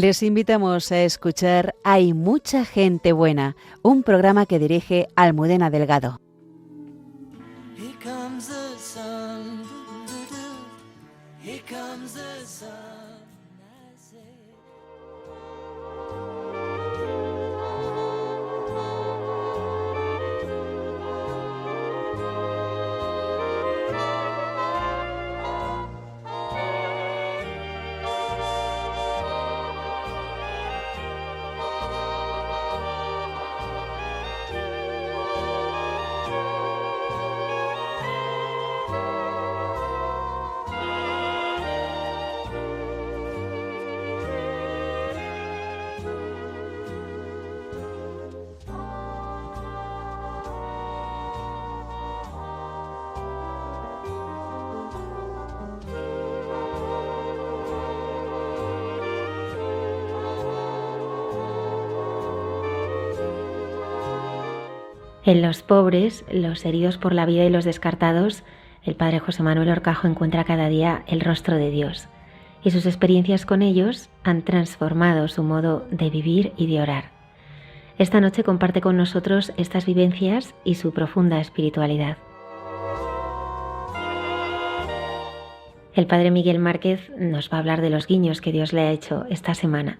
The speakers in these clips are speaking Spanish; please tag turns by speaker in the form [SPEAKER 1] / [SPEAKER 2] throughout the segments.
[SPEAKER 1] Les invitamos a escuchar Hay mucha gente buena, un programa que dirige Almudena Delgado.
[SPEAKER 2] Here comes the sun, here comes the sun, I say.
[SPEAKER 3] En los pobres, los heridos por la vida y los descartados, el padre José Manuel Horcajo encuentra cada día el rostro de Dios, y sus experiencias con ellos han transformado su modo de vivir y de orar. Esta noche comparte con nosotros estas vivencias y su profunda espiritualidad. El padre Miguel Márquez nos va a hablar de los guiños que Dios le ha hecho esta semana.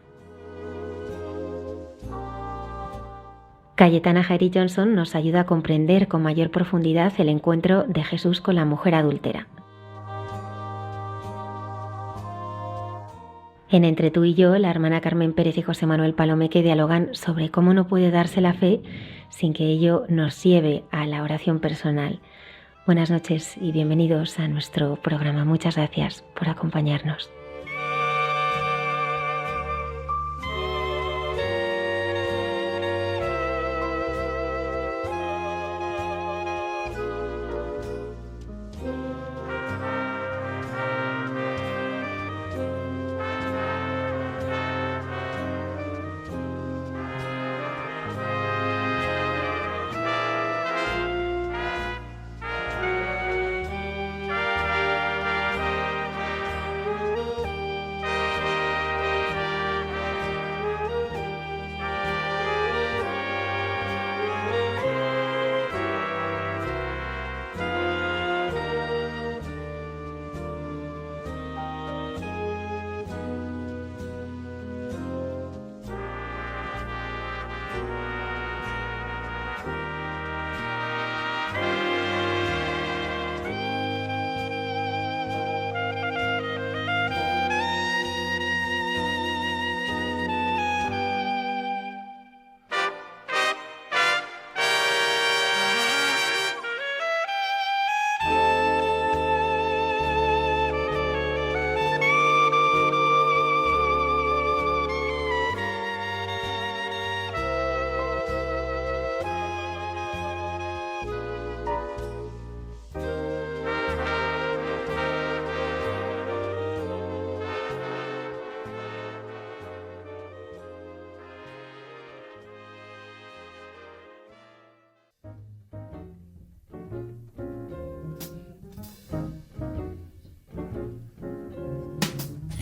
[SPEAKER 3] Cayetana Jairi Johnson nos ayuda a comprender con mayor profundidad el encuentro de Jesús con la mujer adúltera. En Entre tú y yo, la hermana Carmen Pérez y José Manuel Palomeque dialogan sobre cómo no puede darse la fe sin que ello nos lleve a la oración personal. Buenas noches y bienvenidos a nuestro programa. Muchas gracias por acompañarnos.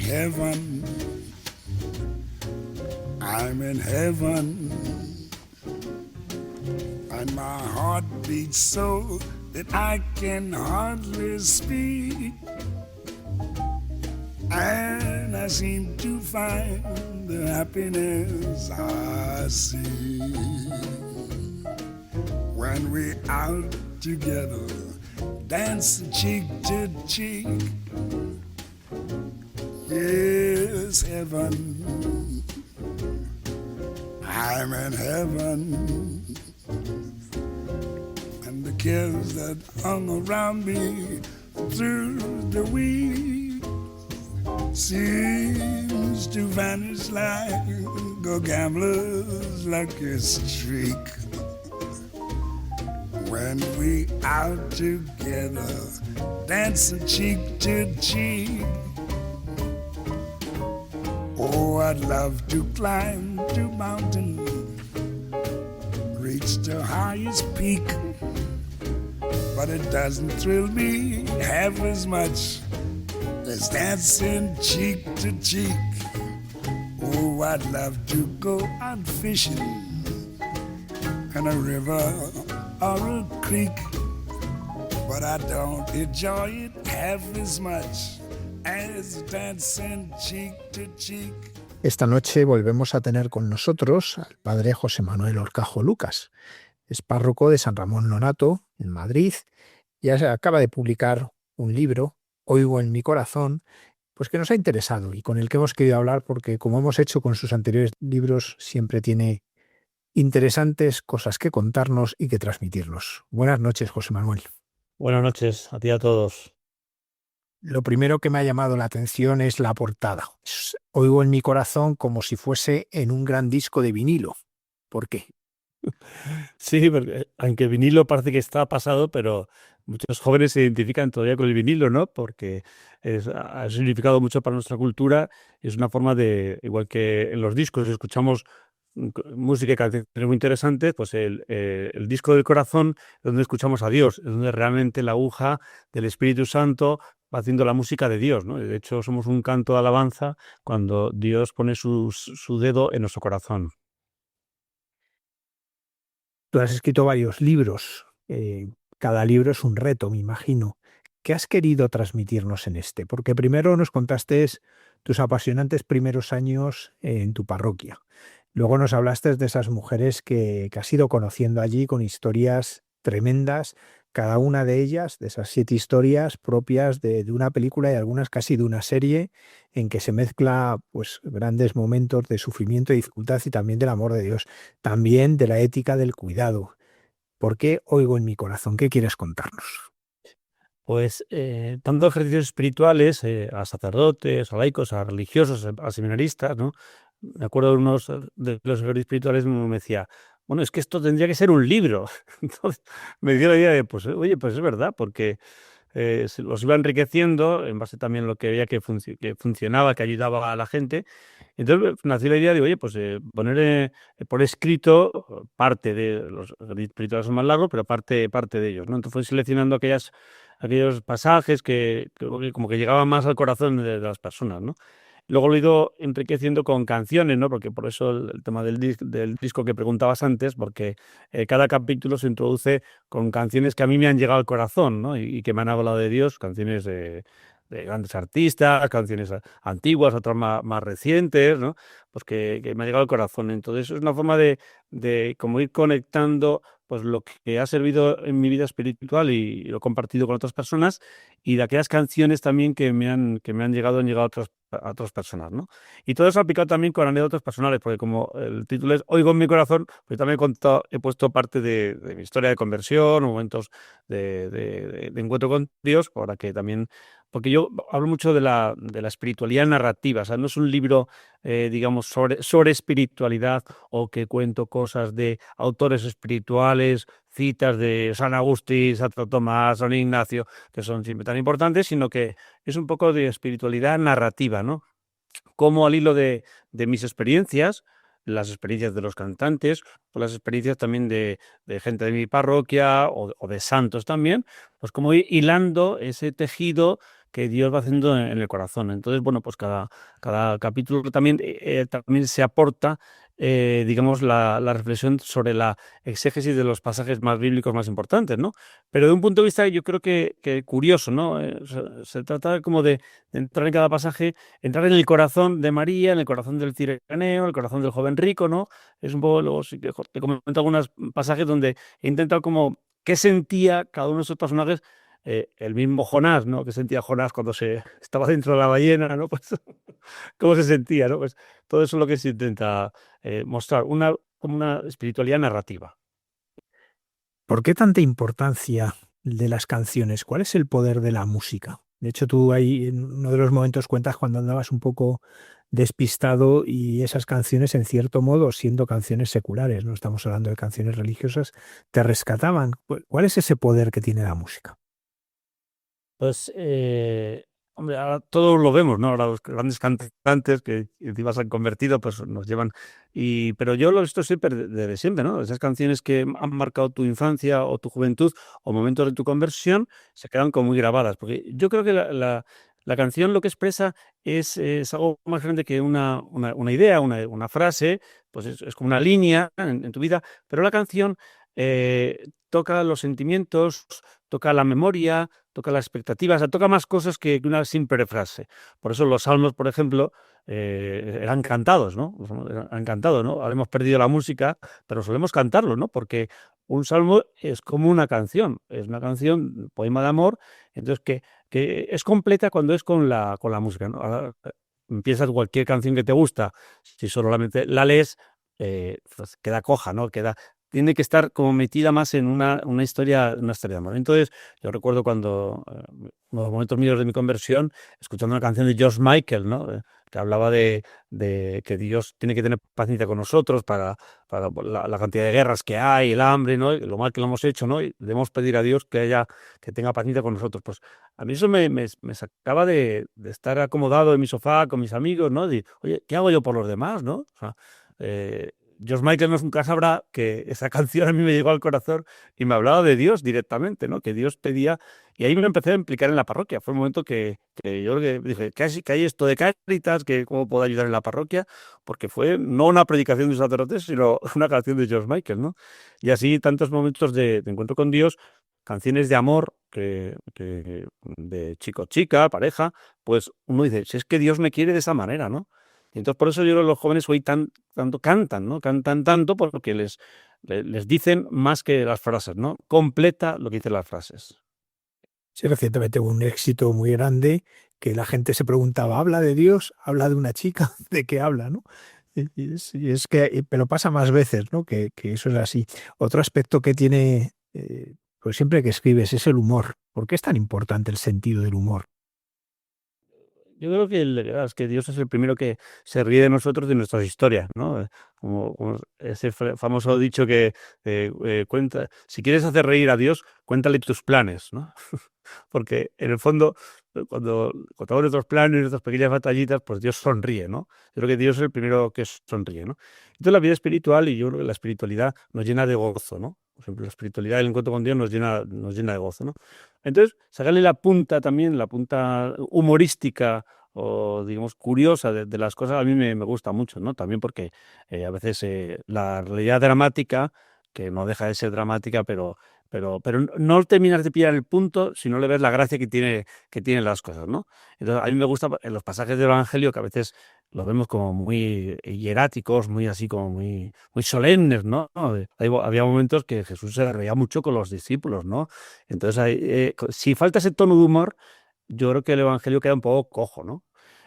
[SPEAKER 4] Heaven, I'm in heaven, and my heart beats so that I can hardly speak, and I seem to find the happiness I see when we're out together, dancing cheek to cheek. Yes, heaven, I'm in heaven, and the cares that hung around me through the week seems to vanish like a gambler's lucky streak. When we out together, dancing cheek to cheek. Oh, I'd love to climb to mountain, reach the highest peak, but it doesn't thrill me half as much as dancing cheek to cheek. Oh, I'd love to go out fishing in a river or a creek, but I don't enjoy it half as much as dancing cheek to cheek.
[SPEAKER 5] Esta noche volvemos a tener con nosotros al padre José Manuel Horcajo Lucas. Es párroco de San Ramón Nonnato, en Madrid. Ya se acaba de publicar un libro, Oigo en mi corazón, pues que nos ha interesado y con el que hemos querido hablar porque, como hemos hecho con sus anteriores libros, siempre tiene interesantes cosas que contarnos y que transmitirnos. Buenas noches, José Manuel.
[SPEAKER 6] Buenas noches a ti y a todos.
[SPEAKER 5] Lo primero que me ha llamado la atención es la portada. Oigo en mi corazón como si fuese en un gran disco de vinilo. ¿Por qué?
[SPEAKER 6] Sí, porque aunque el vinilo parece que está pasado, pero muchos jóvenes se identifican todavía con el vinilo, ¿no? Porque ha significado mucho para nuestra cultura. Es una forma de, igual que en los discos, escuchamos música y canciones muy interesantes, pues el disco del corazón es donde escuchamos a Dios, es donde realmente la aguja del Espíritu Santo va haciendo la música de Dios, ¿no? De hecho, somos un canto de alabanza cuando Dios pone su dedo en nuestro corazón.
[SPEAKER 5] Tú has escrito varios libros. Cada libro es un reto, me imagino. ¿Qué has querido transmitirnos en este? Porque primero nos contaste tus apasionantes primeros años en tu parroquia. Luego nos hablaste de esas mujeres que has ido conociendo allí con historias tremendas, cada una de ellas, de esas 7 historias propias de una película y algunas casi de una serie, en que se mezcla pues grandes momentos de sufrimiento y dificultad y también del amor de Dios, también de la ética del cuidado. ¿Por qué oigo en mi corazón? ¿Qué quieres contarnos?
[SPEAKER 6] Pues dando ejercicios espirituales a sacerdotes, a laicos, a religiosos, a seminaristas, ¿no? Me acuerdo de unos de los ejercicios espirituales me decía, bueno, es que esto tendría que ser un libro. Entonces me dio la idea de, pues oye, pues es verdad, porque se los iba enriqueciendo en base también a lo que veía que funcionaba, que ayudaba a la gente. Entonces nació la idea de, oye, pues poner por escrito parte de los ejercicios espirituales son más largos, pero parte de ellos, ¿no? Entonces fui seleccionando aquellos pasajes que como que llegaban más al corazón de las personas, ¿no? Luego lo he ido enriqueciendo con canciones, ¿no? Porque por eso el tema del disco que preguntabas antes, porque cada capítulo se introduce con canciones que a mí me han llegado al corazón, ¿no? Y que me han hablado de Dios, canciones de grandes artistas, canciones antiguas, otras más recientes, ¿no? Pues que me ha llegado al corazón. Entonces es una forma de como ir conectando pues lo que ha servido en mi vida espiritual y lo he compartido con otras personas, y de aquellas canciones también que me han llegado, a otras personas, ¿no? Y todo eso aplicado también con anécdotas personales, porque como el título es Oigo en mi corazón, pues también he puesto parte de mi historia de conversión, momentos de encuentro con Dios, para que también, porque yo hablo mucho de la espiritualidad narrativa, o sea, no es un libro, digamos, sobre espiritualidad, o que cuento cosas de autores espirituales, citas de San Agustín, Santo Tomás, San Ignacio, que son siempre tan importantes, sino que es un poco de espiritualidad narrativa, ¿no? Como al hilo de mis experiencias, las experiencias de los cantantes, o las experiencias también de gente de mi parroquia o de santos también, pues como ir hilando ese tejido que Dios va haciendo en el corazón. Entonces, bueno, pues cada capítulo también se aporta, digamos, la reflexión sobre la exégesis de los pasajes más bíblicos más importantes, ¿no? Pero de un punto de vista yo creo que curioso, ¿no? Se trata como de entrar en cada pasaje, entrar en el corazón de María, en el corazón del cireneo, en el corazón del joven rico, ¿no? Es un poco, luego sí que te comento algunos pasajes donde he intentado como qué sentía cada uno de esos personajes, el mismo Jonás, ¿no? ¿Qué sentía Jonás cuando estaba dentro de la ballena, ¿no? Pues cómo se sentía, ¿no? Pues todo eso es lo que se intenta mostrar, como una espiritualidad narrativa.
[SPEAKER 5] ¿Por qué tanta importancia de las canciones? ¿Cuál es el poder de la música? De hecho, tú ahí en uno de los momentos cuentas cuando andabas un poco despistado y esas canciones, en cierto modo, siendo canciones seculares, no estamos hablando de canciones religiosas, te rescataban. ¿Cuál es ese poder que tiene la música?
[SPEAKER 6] Pues, hombre, ahora todos lo vemos, ¿no? Ahora los grandes cantantes que encima se han convertido, pues nos llevan. Pero yo lo he visto siempre desde siempre, ¿no? Esas canciones que han marcado tu infancia o tu juventud o momentos de tu conversión se quedan como muy grabadas. Porque yo creo que La canción lo que expresa es algo más grande que una idea, una frase, pues es como una línea en tu vida, pero la canción toca los sentimientos, toca la memoria, toca las expectativas, o sea, toca más cosas que una simple frase. Por eso los salmos, por ejemplo, eran cantados, ¿no? Han cantado, ¿no? Ahora hemos perdido la música, pero solemos cantarlo, ¿no? Porque un salmo es como una canción, es una canción, un poema de amor, entonces que es completa cuando es con la música, ¿no? Ahora, empiezas cualquier canción que te gusta, si solamente la lees, pues queda coja, ¿no? Tiene que estar como metida más en una historia de amor. Entonces, yo recuerdo cuando, en los momentos míos de mi conversión, escuchando una canción de George Michael, ¿no? Que hablaba de que Dios tiene que tener paciencia con nosotros para la cantidad de guerras que hay, el hambre, ¿no? Y lo mal que lo hemos hecho, ¿no? Y debemos pedir a Dios que tenga paciencia con nosotros. Pues a mí eso me sacaba de estar acomodado en mi sofá con mis amigos, ¿no? De, oye, ¿qué hago yo por los demás, no? O sea, George Michael no es un sabrá que esa canción a mí me llegó al corazón y me hablaba de Dios directamente, ¿no? Que Dios pedía, y ahí me empecé a implicar en la parroquia. Fue un momento que yo dije, ¿qué hay esto de Cáritas? ¿Cómo puedo ayudar en la parroquia? Porque fue no una predicación de un sacerdote, sino una canción de George Michael, ¿no? Y así tantos momentos de encuentro con Dios, canciones de amor, de chico-chica, pareja, pues uno dice, si es que Dios me quiere de esa manera, ¿no? Y entonces por eso yo creo que los jóvenes hoy tanto cantan, ¿no? Cantan tanto porque les dicen más que las frases, ¿no? Completa lo que dicen las frases.
[SPEAKER 5] Sí, recientemente hubo un éxito muy grande que la gente se preguntaba, ¿habla de Dios? ¿Habla de una chica? ¿De qué habla, no? Y es que, pero pasa más veces, ¿no? Que eso es así. Otro aspecto que tiene, pues siempre que escribes, es el humor. ¿Por qué es tan importante el sentido del humor?
[SPEAKER 6] Yo creo que es que Dios es el primero que se ríe de nosotros, de nuestras historias, ¿no? Como ese famoso dicho que cuenta, si quieres hacer reír a Dios, cuéntale tus planes, ¿no? Porque en el fondo, cuando contamos nuestros planes, nuestras pequeñas batallitas, pues Dios sonríe, ¿no? Yo creo que Dios es el primero que sonríe, ¿no? Entonces la vida espiritual, y yo creo que la espiritualidad nos llena de gozo, ¿no? Por ejemplo, la espiritualidad, el encuentro con Dios nos llena de gozo, ¿no? Entonces, sacarle la punta también, la punta humorística o, digamos, curiosa de las cosas, a mí me gusta mucho, ¿no? También porque a veces la realidad dramática, que no deja de ser dramática, pero no terminas de pillar el punto si no le ves la gracia que tienen las cosas, ¿no? Entonces, a mí me gusta en los pasajes del Evangelio que a veces los vemos como muy hieráticos, muy así, como muy, muy solemnes, ¿no? Había momentos que Jesús se reía mucho con los discípulos, ¿no? Entonces, si falta ese tono de humor, yo creo que el Evangelio queda un poco cojo, ¿no?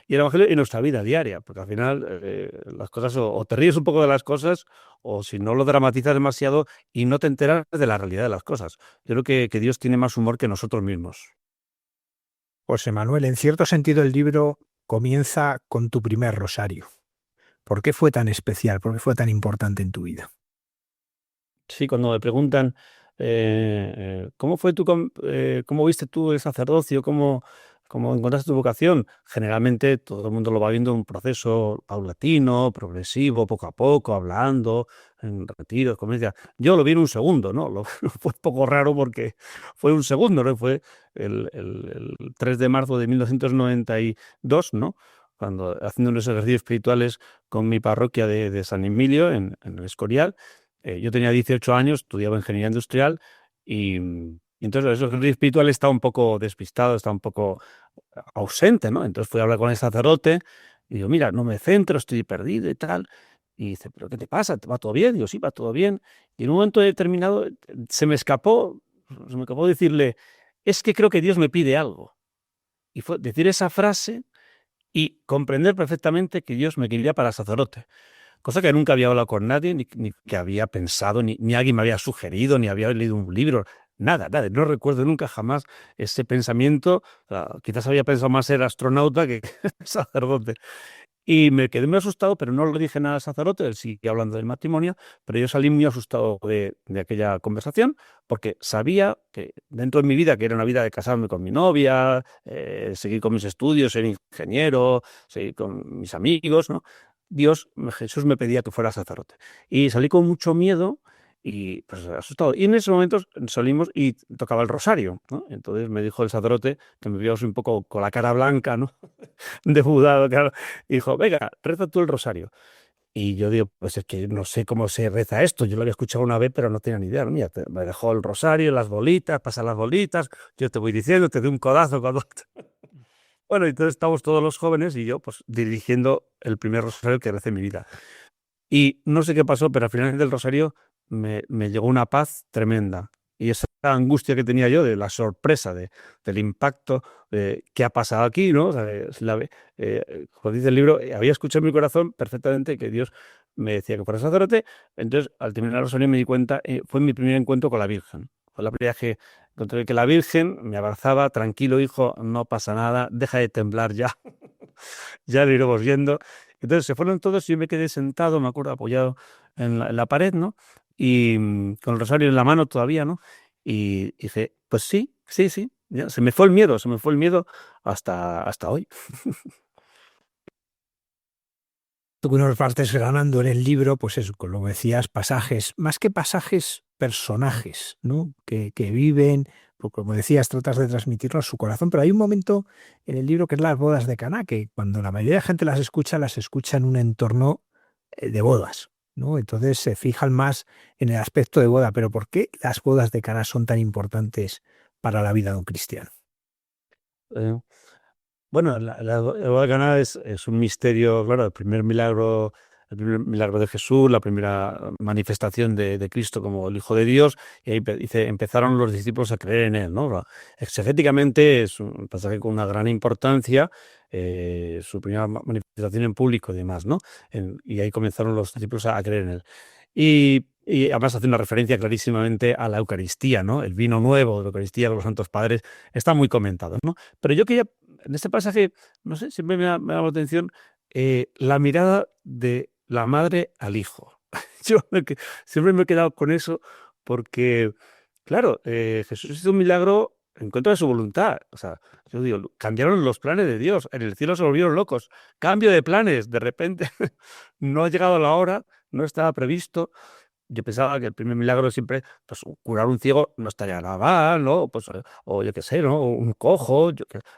[SPEAKER 6] Y el Evangelio en nuestra vida diaria, porque al final las cosas o te ríes un poco de las cosas o si no lo dramatizas demasiado y no te enteras de la realidad de las cosas. Yo creo que Dios tiene más humor que nosotros mismos.
[SPEAKER 5] José Manuel, en cierto sentido el libro comienza con tu primer rosario. ¿Por qué fue tan especial? ¿Por qué fue tan importante en tu vida?
[SPEAKER 6] Sí, cuando me preguntan, ¿cómo viste tú el sacerdocio? ¿Cómo encontraste tu vocación? Generalmente todo el mundo lo va viendo en un proceso paulatino, progresivo, poco a poco, hablando, en retiros, comedia. Yo lo vi en un segundo, ¿no? Fue un poco raro porque fue un segundo, ¿no? Fue el 3 de marzo de 1992, ¿no? Cuando haciendo unos ejercicios espirituales con mi parroquia de San Emilio en el Escorial. Yo tenía 18 años, estudiaba ingeniería industrial y entonces eso, el espiritual estaba un poco despistado, estaba un poco ausente, ¿no? Entonces fui a hablar con el sacerdote y digo, mira, no me centro, estoy perdido y tal. Y dice, ¿pero qué te pasa? ¿Va todo bien? Digo, sí, va todo bien. Y en un momento determinado se me escapó decirle, es que creo que Dios me pide algo. Y fue decir esa frase y comprender perfectamente que Dios me quería para sacerdote. Cosa que nunca había hablado con nadie, ni que había pensado, ni alguien me había sugerido, ni había leído un libro, nada. No recuerdo nunca jamás ese pensamiento. Quizás había pensado más ser astronauta que sacerdote. Y me quedé muy asustado, pero no le dije nada al sacerdote, él sigue hablando del matrimonio, pero yo salí muy asustado de aquella conversación, porque sabía que dentro de mi vida, que era una vida de casarme con mi novia, seguir con mis estudios, ser ingeniero, seguir con mis amigos, ¿no? Jesús me pedía que fuera sacerdote. Y salí con mucho miedo y pues asustado. Y en ese momento salimos y tocaba el rosario, ¿no? Entonces me dijo el sacerdote, que me vio así un poco con la cara blanca, ¿no? Defudado, claro, y dijo, venga, reza tú el rosario. Y yo digo, pues es que no sé cómo se reza esto. Yo lo había escuchado una vez, pero no tenía ni idea. ¿No? Mira, me dejó el rosario, las bolitas, pasa las bolitas. Yo te voy diciendo, te doy un codazo cuando... Bueno, entonces estamos todos los jóvenes y yo, pues, dirigiendo el primer rosario que recé en mi vida. Y no sé qué pasó, pero al final del rosario me llegó una paz tremenda. Y esa angustia que tenía yo de la sorpresa, del impacto, de qué ha pasado aquí, ¿no? O sea, como dice el libro, había escuchado en mi corazón perfectamente que Dios me decía que fuera sacerdote. Entonces, al terminar el rosario me di cuenta, fue mi primer encuentro con la Virgen. Fue la primera vez que encontré que la Virgen me abrazaba, tranquilo, hijo, no pasa nada, deja de temblar ya, ya lo iremos viendo. Entonces se fueron todos y yo me quedé sentado, me acuerdo, apoyado en la pared, ¿no? Y con el rosario en la mano todavía, ¿no? Y dije, pues sí, sí, sí. Ya, se me fue el miedo hasta hoy.
[SPEAKER 5] Tú que nos vas desgranando en el libro, pues eso, como decías, pasajes, más que pasajes, personajes, ¿no? Que viven, pues como decías, tratas de transmitirnos su corazón, pero hay un momento en el libro que es las bodas de Caná, que cuando la mayoría de gente las escucha en un entorno de bodas, ¿no? Entonces se fijan más en el aspecto de boda, pero ¿por qué las bodas de Caná son tan importantes para la vida de un cristiano?
[SPEAKER 6] Eh, Bueno, la boda de Caná es un misterio, claro, el primer milagro de Jesús, la primera manifestación de Cristo como el Hijo de Dios, y ahí dice, empezaron los discípulos a creer en él, ¿no? Exegéticamente es un pasaje con una gran importancia, su primera manifestación en público y demás, ¿no? Y ahí comenzaron los discípulos a creer en él. Y además hace una referencia clarísimamente a la Eucaristía, ¿no? El vino nuevo de la Eucaristía de los Santos Padres está muy comentado, ¿no? Pero yo quería, en este pasaje, no sé, siempre me ha dado la atención la mirada de la madre al hijo. Siempre me he quedado con eso porque, claro, Jesús hizo un milagro en contra de su voluntad. O sea, yo digo, cambiaron los planes de Dios. En el cielo se volvieron locos. Cambio de planes. De repente no ha llegado la hora, no estaba previsto. Yo pensaba que el primer milagro siempre, pues curar un ciego no estaría nada mal, ¿no? Pues, o yo qué sé, ¿no? Un cojo,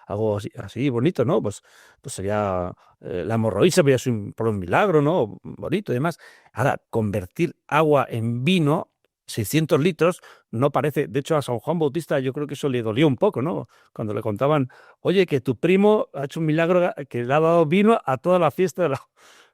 [SPEAKER 6] algo así bonito, ¿no? Pues sería la hemorroides, sería por un milagro, ¿no? Bonito y demás. Ahora, convertir agua en vino, 600 litros, no parece. De hecho, a San Juan Bautista yo creo que eso le dolió un poco, ¿no? Cuando le contaban, oye, que tu primo ha hecho un milagro que le ha dado vino a toda la fiesta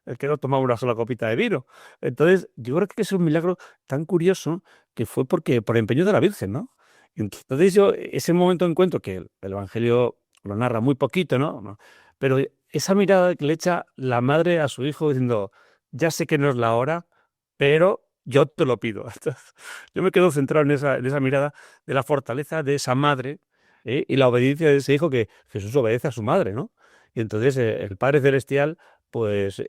[SPEAKER 6] el que no tomaba una sola copita de vino. Entonces, yo creo que es un milagro tan curioso que fue por empeño de la Virgen, ¿no? Y entonces ese momento de encuentro que el Evangelio lo narra muy poquito, ¿no? Pero esa mirada que le echa la madre a su hijo diciendo, ya sé que no es la hora, pero yo te lo pido. Entonces, yo me quedo centrado en esa mirada de la fortaleza de esa madre, y la obediencia de ese hijo, que Jesús obedece a su madre, ¿no? Y entonces el Padre Celestial pues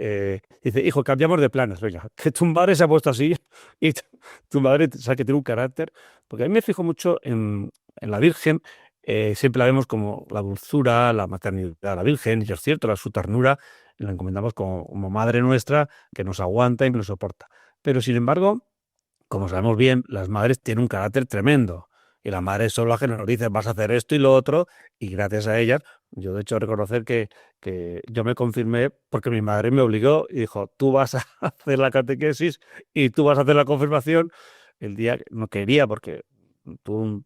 [SPEAKER 6] dice, hijo, cambiamos de planes, venga, que tu madre se ha puesto así y tu madre sabe que tiene un carácter, porque a mí me fijo mucho en la Virgen, siempre la vemos como la dulzura, la maternidad de la Virgen, y es cierto, su ternura la encomendamos como madre nuestra, que nos aguanta y nos soporta. Pero sin embargo, como sabemos bien, las madres tienen un carácter tremendo. Y la madre son las que nos dicen, vas a hacer esto y lo otro, y gracias a ellas, yo de hecho reconocer que yo me confirmé porque mi madre me obligó y dijo, tú vas a hacer la catequesis y tú vas a hacer la confirmación. El día que no quería porque tuvo un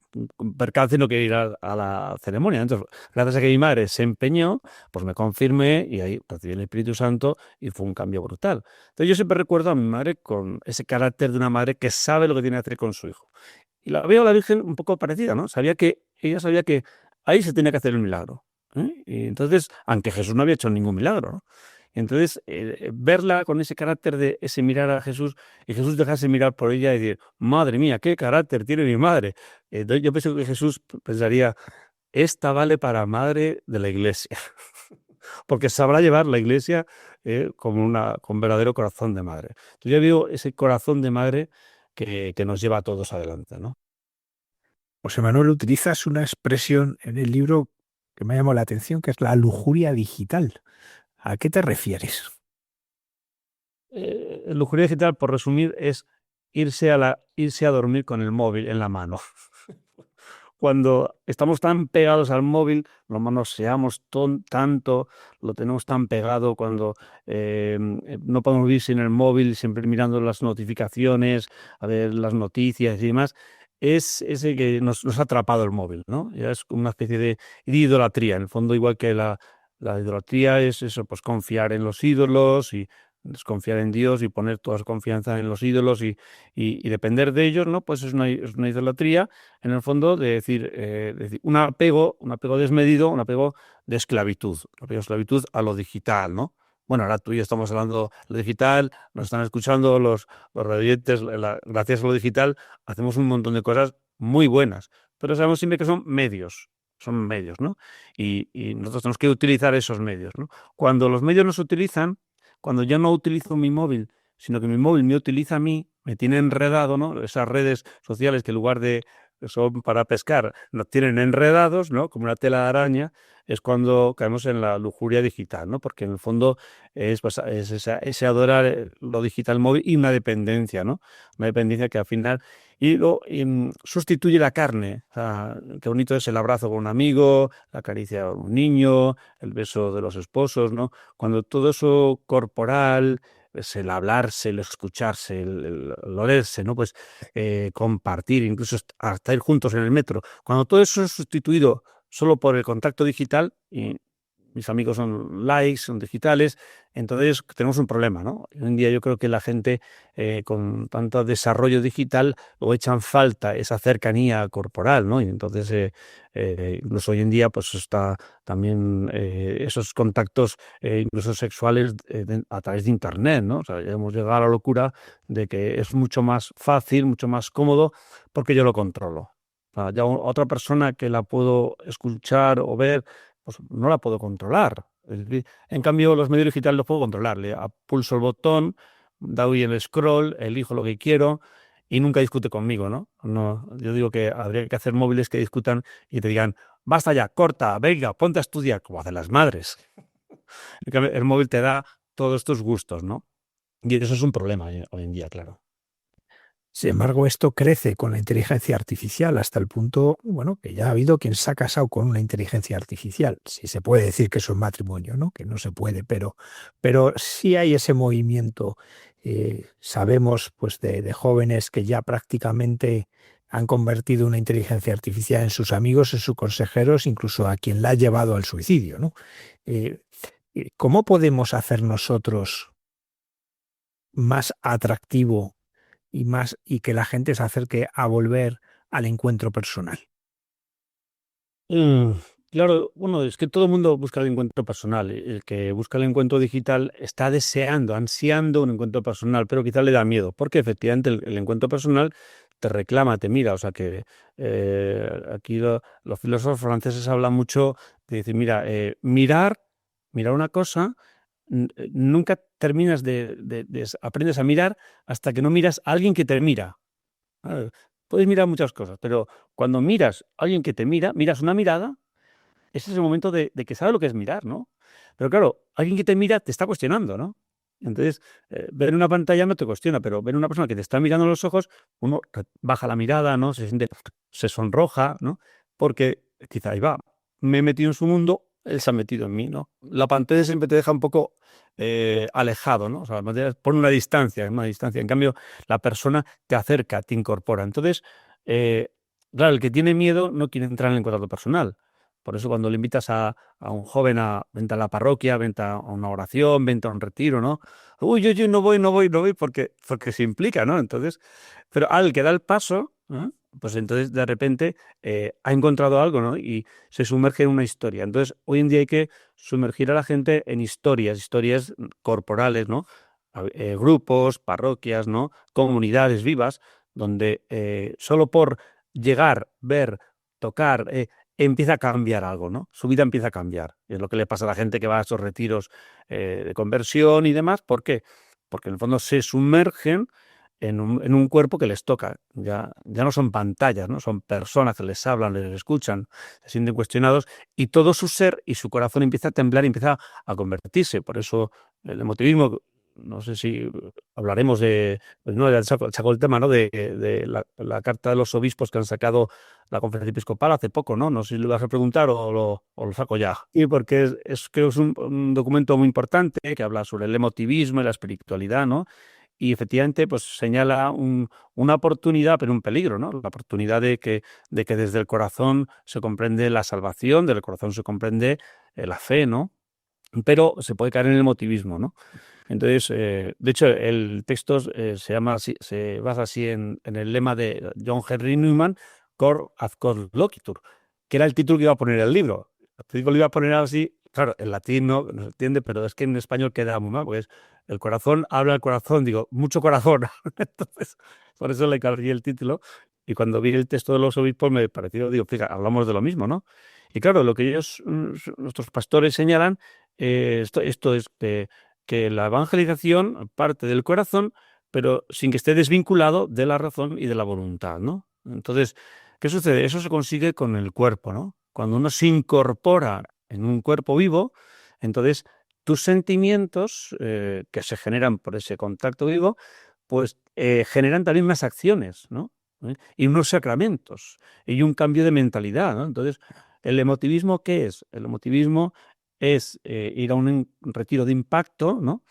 [SPEAKER 6] percance y no quería ir a la ceremonia. Entonces, gracias a que mi madre se empeñó, pues me confirmé y ahí recibí el Espíritu Santo y fue un cambio brutal. Entonces yo siempre recuerdo a mi madre con ese carácter de una madre que sabe lo que tiene que hacer con su hijo. Y la veo a la Virgen un poco parecida, ¿no? Ella sabía que ahí se tenía que hacer el milagro, ¿eh? Y entonces, aunque Jesús no había hecho ningún milagro, ¿no? Y entonces, verla con ese carácter de ese mirar a Jesús y Jesús dejarse mirar por ella y decir, madre mía, qué carácter tiene mi madre. Entonces, yo pienso que Jesús pensaría, esta vale para madre de la iglesia, porque sabrá llevar la iglesia con verdadero corazón de madre. Entonces, yo veo ese corazón de madre que nos lleva a todos adelante, ¿no?
[SPEAKER 5] José Manuel, utilizas una expresión en el libro que me ha llamado la atención, que es la lujuria digital. ¿A qué te refieres?
[SPEAKER 6] Lujuria digital, por resumir, es irse a dormir con el móvil en la mano. Cuando estamos tan pegados al móvil, lo manoseamos tanto, lo tenemos tan pegado cuando no podemos vivir sin el móvil, siempre mirando las notificaciones, a ver las noticias y demás, es ese que nos ha atrapado el móvil, ¿no? Ya es como una especie de idolatría, en el fondo, igual que la idolatría es eso, pues confiar en los ídolos y desconfiar en Dios y poner toda su confianza en los ídolos y depender de ellos, ¿no? Pues es una idolatría, en el fondo, de decir un apego desmedido, un apego de esclavitud, a lo digital, ¿no? Bueno, ahora tú y yo estamos hablando de lo digital, nos están escuchando los radioyentes, gracias a lo digital hacemos un montón de cosas muy buenas, pero sabemos siempre que son medios, ¿no? Y nosotros tenemos que utilizar esos medios, ¿no? Cuando los medios no se utilizan, cuando yo no utilizo mi móvil, sino que mi móvil me utiliza a mí, me tiene enredado, ¿no? Esas redes sociales que en lugar de son para pescar, nos tienen enredados, ¿no? Como una tela de araña, es cuando caemos en la lujuria digital, ¿no? Porque en el fondo pues, ese adorar lo digital móvil y una dependencia, ¿no? Una dependencia que al final sustituye la carne. O sea, qué bonito es el abrazo con un amigo, la caricia con un niño, el beso de los esposos, ¿no? Cuando todo eso corporal, es el hablarse, el escucharse, el olerse, ¿no? Pues compartir, incluso hasta ir juntos en el metro. Cuando todo eso es sustituido solo por el contacto digital, y mis amigos son likes, son digitales, entonces tenemos un problema, ¿no? Hoy en día yo creo que la gente con tanto desarrollo digital lo echan falta esa cercanía corporal, ¿no? Y entonces incluso hoy en día pues está también esos contactos incluso sexuales a través de internet, ¿no? O sea, ya hemos llegado a la locura de que es mucho más fácil, mucho más cómodo porque yo lo controlo. O sea, ya otra persona que la puedo escuchar o ver, pues no la puedo controlar. Es decir, en cambio, los medios digitales los puedo controlar. Le pulso el botón, doy el scroll, elijo lo que quiero y nunca discute conmigo, ¿no? No, yo digo que habría que hacer móviles que discutan y te digan, basta ya, corta, venga, ponte a estudiar, como hacen las madres. En cambio, el móvil te da todos estos gustos, ¿no? Y eso es un problema hoy en día, claro.
[SPEAKER 5] Sin embargo, esto crece con la inteligencia artificial hasta el punto, bueno, que ya ha habido quien se ha casado con una inteligencia artificial. Si se puede decir que eso es matrimonio, ¿no? Que no se puede, pero sí hay ese movimiento. Sabemos, pues, de jóvenes que ya prácticamente han convertido una inteligencia artificial en sus amigos, en sus consejeros, incluso a quien la ha llevado al suicidio, ¿no? ¿Cómo podemos hacer nosotros más atractivo y que la gente se acerque a volver al encuentro personal?
[SPEAKER 6] Mm, Claro, bueno, es que todo el mundo busca el encuentro personal. El que busca el encuentro digital está deseando, ansiando un encuentro personal, pero quizás le da miedo, porque efectivamente el encuentro personal te reclama, te mira. O sea que aquí los filósofos franceses hablan mucho de decir, mira, mirar una cosa, nunca terminas aprendes a mirar hasta que no miras a alguien que te mira. Puedes mirar muchas cosas, pero cuando miras a alguien que te mira, miras una mirada, ese es el momento de que sabes lo que es mirar, ¿no? Pero claro, alguien que te mira te está cuestionando, ¿no? Entonces, ver una pantalla no te cuestiona, pero ver una persona que te está mirando a los ojos, uno baja la mirada, ¿no? Se sonroja, ¿no? Porque quizá ahí va, me he metido en su mundo, él se ha metido en mí, ¿no? La pantalla siempre te deja un poco alejado, ¿no? O sea, la pantalla pone una distancia. En cambio, la persona te acerca, te incorpora. Entonces, eh, claro, el que tiene miedo no quiere entrar en el encuentro personal. Por eso cuando le invitas a un joven vente a la parroquia, vente a una oración, vente a un retiro, ¿no? Uy, yo no voy porque se implica, ¿no? Entonces, pero al que da el paso, pues entonces de repente ha encontrado algo, ¿no? Y se sumerge en una historia. Entonces, hoy en día hay que sumergir a la gente en historias corporales, ¿no? Grupos, parroquias, ¿no? Comunidades vivas, donde solo por llegar, ver, tocar, empieza a cambiar algo, ¿no? Su vida empieza a cambiar. Y es lo que le pasa a la gente que va a esos retiros de conversión y demás. ¿Por qué? Porque en el fondo se sumergen en un cuerpo que les toca. Ya no son pantallas, ¿no? Son personas que les hablan, les escuchan, se sienten cuestionados y todo su ser y su corazón empieza a temblar y empieza a convertirse. Por eso el emotivismo no sé si hablaremos de, pues no, ya saco el tema, ¿no? De la carta de los obispos que han sacado la Conferencia Episcopal hace poco, ¿no? No sé si lo vas a preguntar o lo saco ya. Y porque creo que es un documento muy importante que habla sobre el emotivismo y la espiritualidad, ¿no? Y efectivamente, pues señala una oportunidad, pero un peligro, ¿no? La oportunidad de que desde el corazón se comprende la salvación, del corazón se comprende la fe, ¿no? Pero se puede caer en el emotivismo, ¿no? Entonces, de hecho, el texto se basa así en el lema de John Henry Newman, Cor ad cor loquitur, que era el título que iba a poner el libro. El título lo iba a poner así, claro, en latín no se entiende, pero es que en español queda muy mal, porque es el corazón habla el corazón, digo, mucho corazón. Entonces, por eso le cambié el título. Y cuando vi el texto de los obispos me pareció, digo, fíjate, hablamos de lo mismo, ¿no? Y claro, lo que nuestros pastores señalan, esto es que la evangelización parte del corazón, pero sin que esté desvinculado de la razón y de la voluntad, ¿no? Entonces, ¿qué sucede? Eso se consigue con el cuerpo, ¿no? Cuando uno se incorpora en un cuerpo vivo, entonces tus sentimientos que se generan por ese contacto vivo, pues generan también unas acciones, ¿no? Y unos sacramentos y un cambio de mentalidad, ¿no? Entonces, ¿el emotivismo qué es? El emotivismo es ir a un retiro de impacto, ¿no?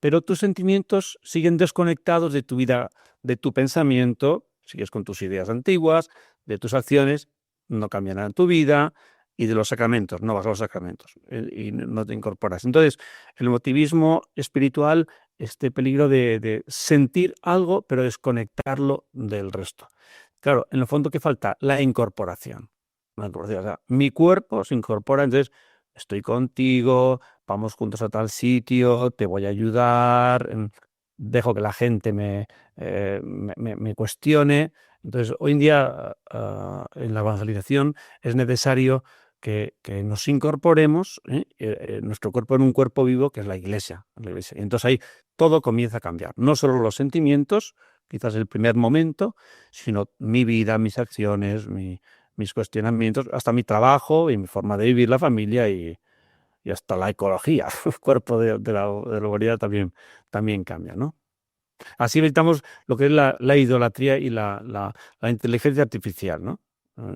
[SPEAKER 6] Pero tus sentimientos siguen desconectados de tu vida, de tu pensamiento, sigues con tus ideas antiguas, de tus acciones, no cambiarán tu vida, y de los sacramentos, no vas a los sacramentos y no te incorporas. Entonces, el emotivismo espiritual, este peligro de sentir algo, pero desconectarlo del resto. Claro, en el fondo, ¿qué falta? La incorporación. O sea, mi cuerpo se incorpora, entonces estoy contigo, vamos juntos a tal sitio, te voy a ayudar, dejo que la gente me cuestione. Entonces, hoy en día, en la evangelización es necesario que nos incorporemos, nuestro cuerpo en un cuerpo vivo que es la Iglesia. Y entonces ahí todo comienza a cambiar. No solo los sentimientos, quizás el primer momento, sino mi vida, mis acciones, mis cuestionamientos, hasta mi trabajo y mi forma de vivir la familia y hasta la ecología, el cuerpo de la humanidad también cambia, ¿no? Así evitamos lo que es la idolatría y la inteligencia artificial, ¿no?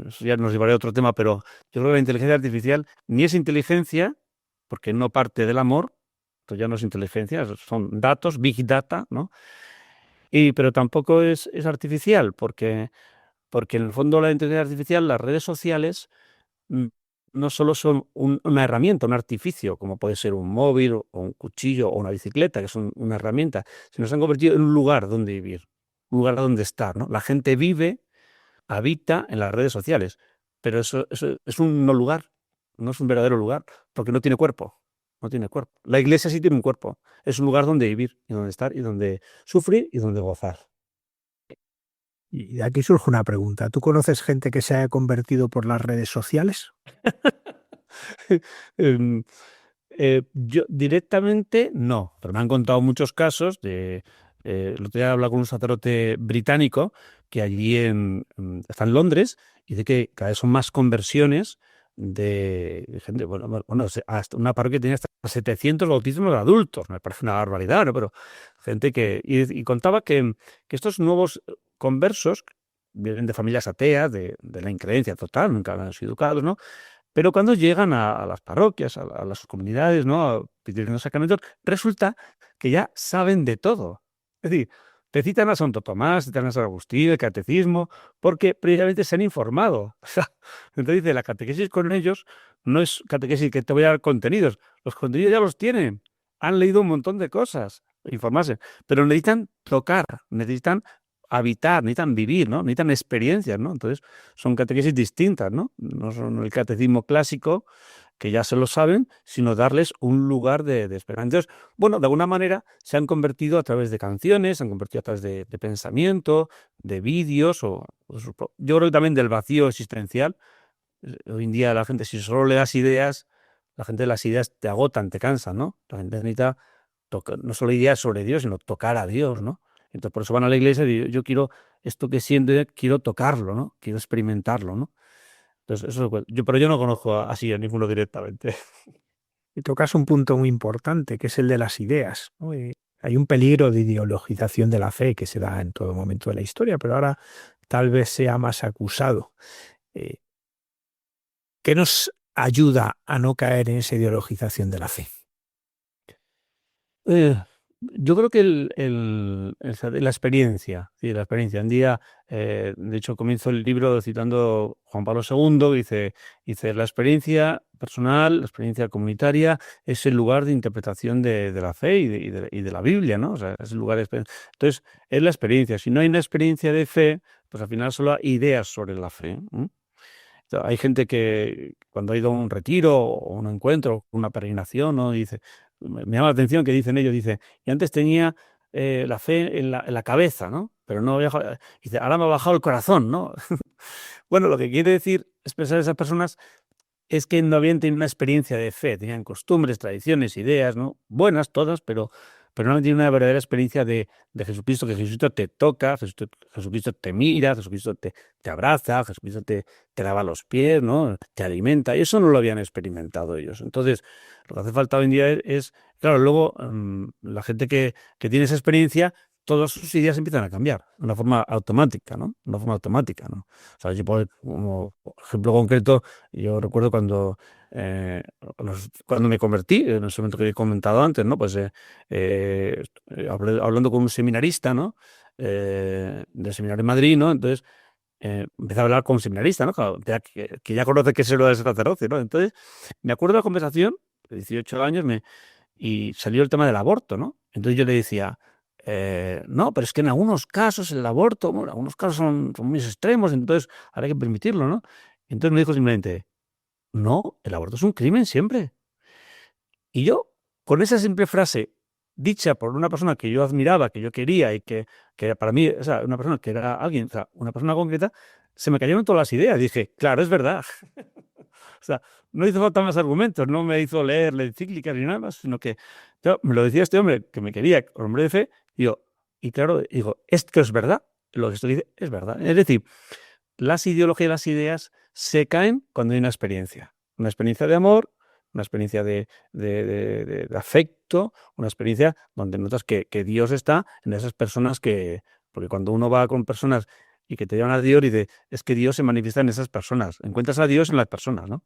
[SPEAKER 6] Eso ya nos llevaré a otro tema, pero yo creo que la inteligencia artificial ni es inteligencia, porque no parte del amor, esto ya no es inteligencia, son datos, big data, ¿no? Pero tampoco es artificial, porque en el fondo la inteligencia artificial, las redes sociales, mm, no solo son una herramienta, un artificio, como puede ser un móvil o un cuchillo o una bicicleta, que son una herramienta, sino se han convertido en un lugar donde vivir, un lugar donde estar, ¿no? La gente vive, habita en las redes sociales, pero eso es un no lugar, no es un verdadero lugar, porque no tiene cuerpo, no tiene cuerpo. La iglesia sí tiene un cuerpo, es un lugar donde vivir y donde estar y donde sufrir y donde gozar.
[SPEAKER 5] Y de aquí surge una pregunta. ¿Tú conoces gente que se haya convertido por las redes sociales?
[SPEAKER 6] Em, yo directamente no, pero me han contado muchos casos de. El otro día hablaba con un sacerdote británico que allí está en Londres y dice que cada vez son más conversiones de gente, bueno, hasta una parroquia tenía hasta 700 bautismos de adultos, me parece una barbaridad, ¿no? Pero gente y contaba que estos nuevos conversos vienen de familias ateas, de la increencia total, nunca han sido educados, ¿no? Pero cuando llegan a las parroquias, a las comunidades, ¿no? A pedir los sacramentos, resulta que ya saben de todo. Es decir, te citan a Santo Tomás, te citan a San Agustín, el catecismo, porque previamente se han informado. O sea, entonces dice, la catequesis con ellos no es catequesis que te voy a dar contenidos. Los contenidos ya los tienen. Han leído un montón de cosas, informarse, pero necesitan tocar, necesitan habitar, necesitan vivir, ¿no? Necesitan experiencias, ¿no? Entonces, son catequesis distintas, ¿no? No son el catecismo clásico, que ya se lo saben, sino darles un lugar de esperanza. Entonces, bueno, de alguna manera se han convertido a través de canciones, se han convertido a través de pensamiento, de vídeos, yo creo que también del vacío existencial. Hoy en día la gente, si solo le das ideas, la gente de las ideas te agotan, te cansan, ¿no? La gente necesita no solo ideas sobre Dios, sino tocar a Dios, ¿no? Entonces, por eso van a la iglesia y yo quiero esto que siento, quiero tocarlo, ¿no? Quiero experimentarlo, ¿no? Entonces, pero yo no conozco así a ninguno directamente.
[SPEAKER 5] Y tocas un punto muy importante, que es el de las ideas, ¿no? Hay un peligro de ideologización de la fe que se da en todo momento de la historia, pero ahora tal vez sea más acusado. Eh, ¿Qué nos ayuda a no caer en esa ideologización de la fe?
[SPEAKER 6] Eh, yo creo que la experiencia, sí, la experiencia. Un día, de hecho, comienzo el libro citando Juan Pablo II, dice, la experiencia personal, la experiencia comunitaria es el lugar de interpretación de la fe y de la Biblia, ¿no? O sea, es el lugar de entonces, es la experiencia. Si no hay una experiencia de fe, pues al final solo hay ideas sobre la fe. O sea, hay gente que cuando ha ido a un retiro o un encuentro, una peregrinación, ¿no? Dice, me llama la atención que dicen ellos, dice, y antes tenía la fe en la cabeza, ¿no? Pero no había, dice, ahora me ha bajado el corazón, ¿no? Bueno, lo que quiere decir expresar esas personas es que no habían tenido una experiencia de fe, tenían costumbres, tradiciones, ideas, ¿no? Buenas todas, pero no han tenido una verdadera experiencia de Jesucristo, que Jesucristo te toca, Jesucristo te mira, Jesucristo te abraza, Jesucristo te lava los pies, ¿no? Te alimenta, y eso no lo habían experimentado ellos. Entonces, lo que hace falta hoy en día claro, luego la gente que tiene esa experiencia, todas sus ideas empiezan a cambiar de una forma automática, ¿no? Una forma automática, ¿no? O sea, yo como ejemplo concreto, yo recuerdo eh, cuando me convertí, en ese momento que he comentado antes, ¿no? Pues hablando con un seminarista, ¿no? Del seminario en Madrid, ¿no? Entonces empecé a hablar con un seminarista, ¿no? Claro, que ya conoce qué es lo del sacerdocio, ¿no? Entonces me acuerdo de la conversación, de 18 años, y salió el tema del aborto, ¿no? Entonces yo le decía, no, pero es que en algunos casos el aborto, bueno, algunos casos son muy extremos, entonces habrá que permitirlo, ¿no? Entonces me dijo simplemente, no, el aborto es un crimen siempre. Y yo, con esa simple frase dicha por una persona que yo admiraba, que yo quería y que para mí, o sea, una persona que era alguien, o sea, una persona concreta, se me cayeron todas las ideas. Dije, claro, es verdad. O sea, no hizo falta más argumentos, no me hizo leer la encíclica ni nada más, sino que me lo decía este hombre que me quería, hombre de fe, y yo, y claro, digo, esto es verdad, lo que esto dice es verdad. Es decir, las ideologías y las ideas se caen cuando hay una experiencia de amor, una experiencia de afecto, una experiencia donde notas que Dios está en esas personas porque cuando uno va con personas y que te llevan a Dios, dice, es que Dios se manifiesta en esas personas, encuentras a Dios en las personas, ¿no?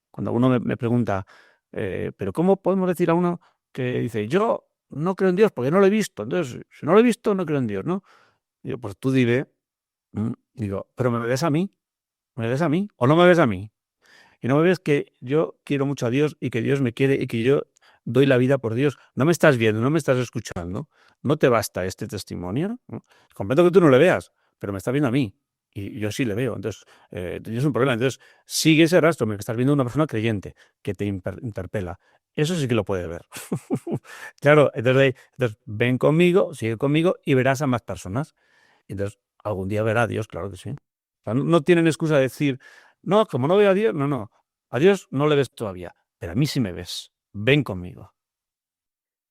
[SPEAKER 6] Cuando uno me pregunta, pero ¿cómo podemos decir a uno que dice, yo no creo en Dios porque no lo he visto? Entonces, si no lo he visto, no creo en Dios, ¿no? Digo, pues tú dile, digo, pero ¿me ves a mí? ¿Me ves a mí? ¿O no me ves a mí? Y no me ves que yo quiero mucho a Dios y que Dios me quiere y que yo doy la vida por Dios. No me estás viendo, no me estás escuchando. ¿No te basta este testimonio? ¿No? Comprendo que tú no le veas, pero me estás viendo a mí. Y yo sí le veo. Entonces, tienes un problema. Entonces, sigue ese rastro. Me estás viendo una persona creyente que te interpela. Eso sí que lo puedes ver. Claro, entonces ven conmigo, sigue conmigo y verás a más personas. Entonces, algún día verá a Dios, claro que sí. O sea, no tienen excusa de decir, no, como no veo a Dios, no. A Dios no le ves todavía, pero a mí sí me ves. Ven conmigo.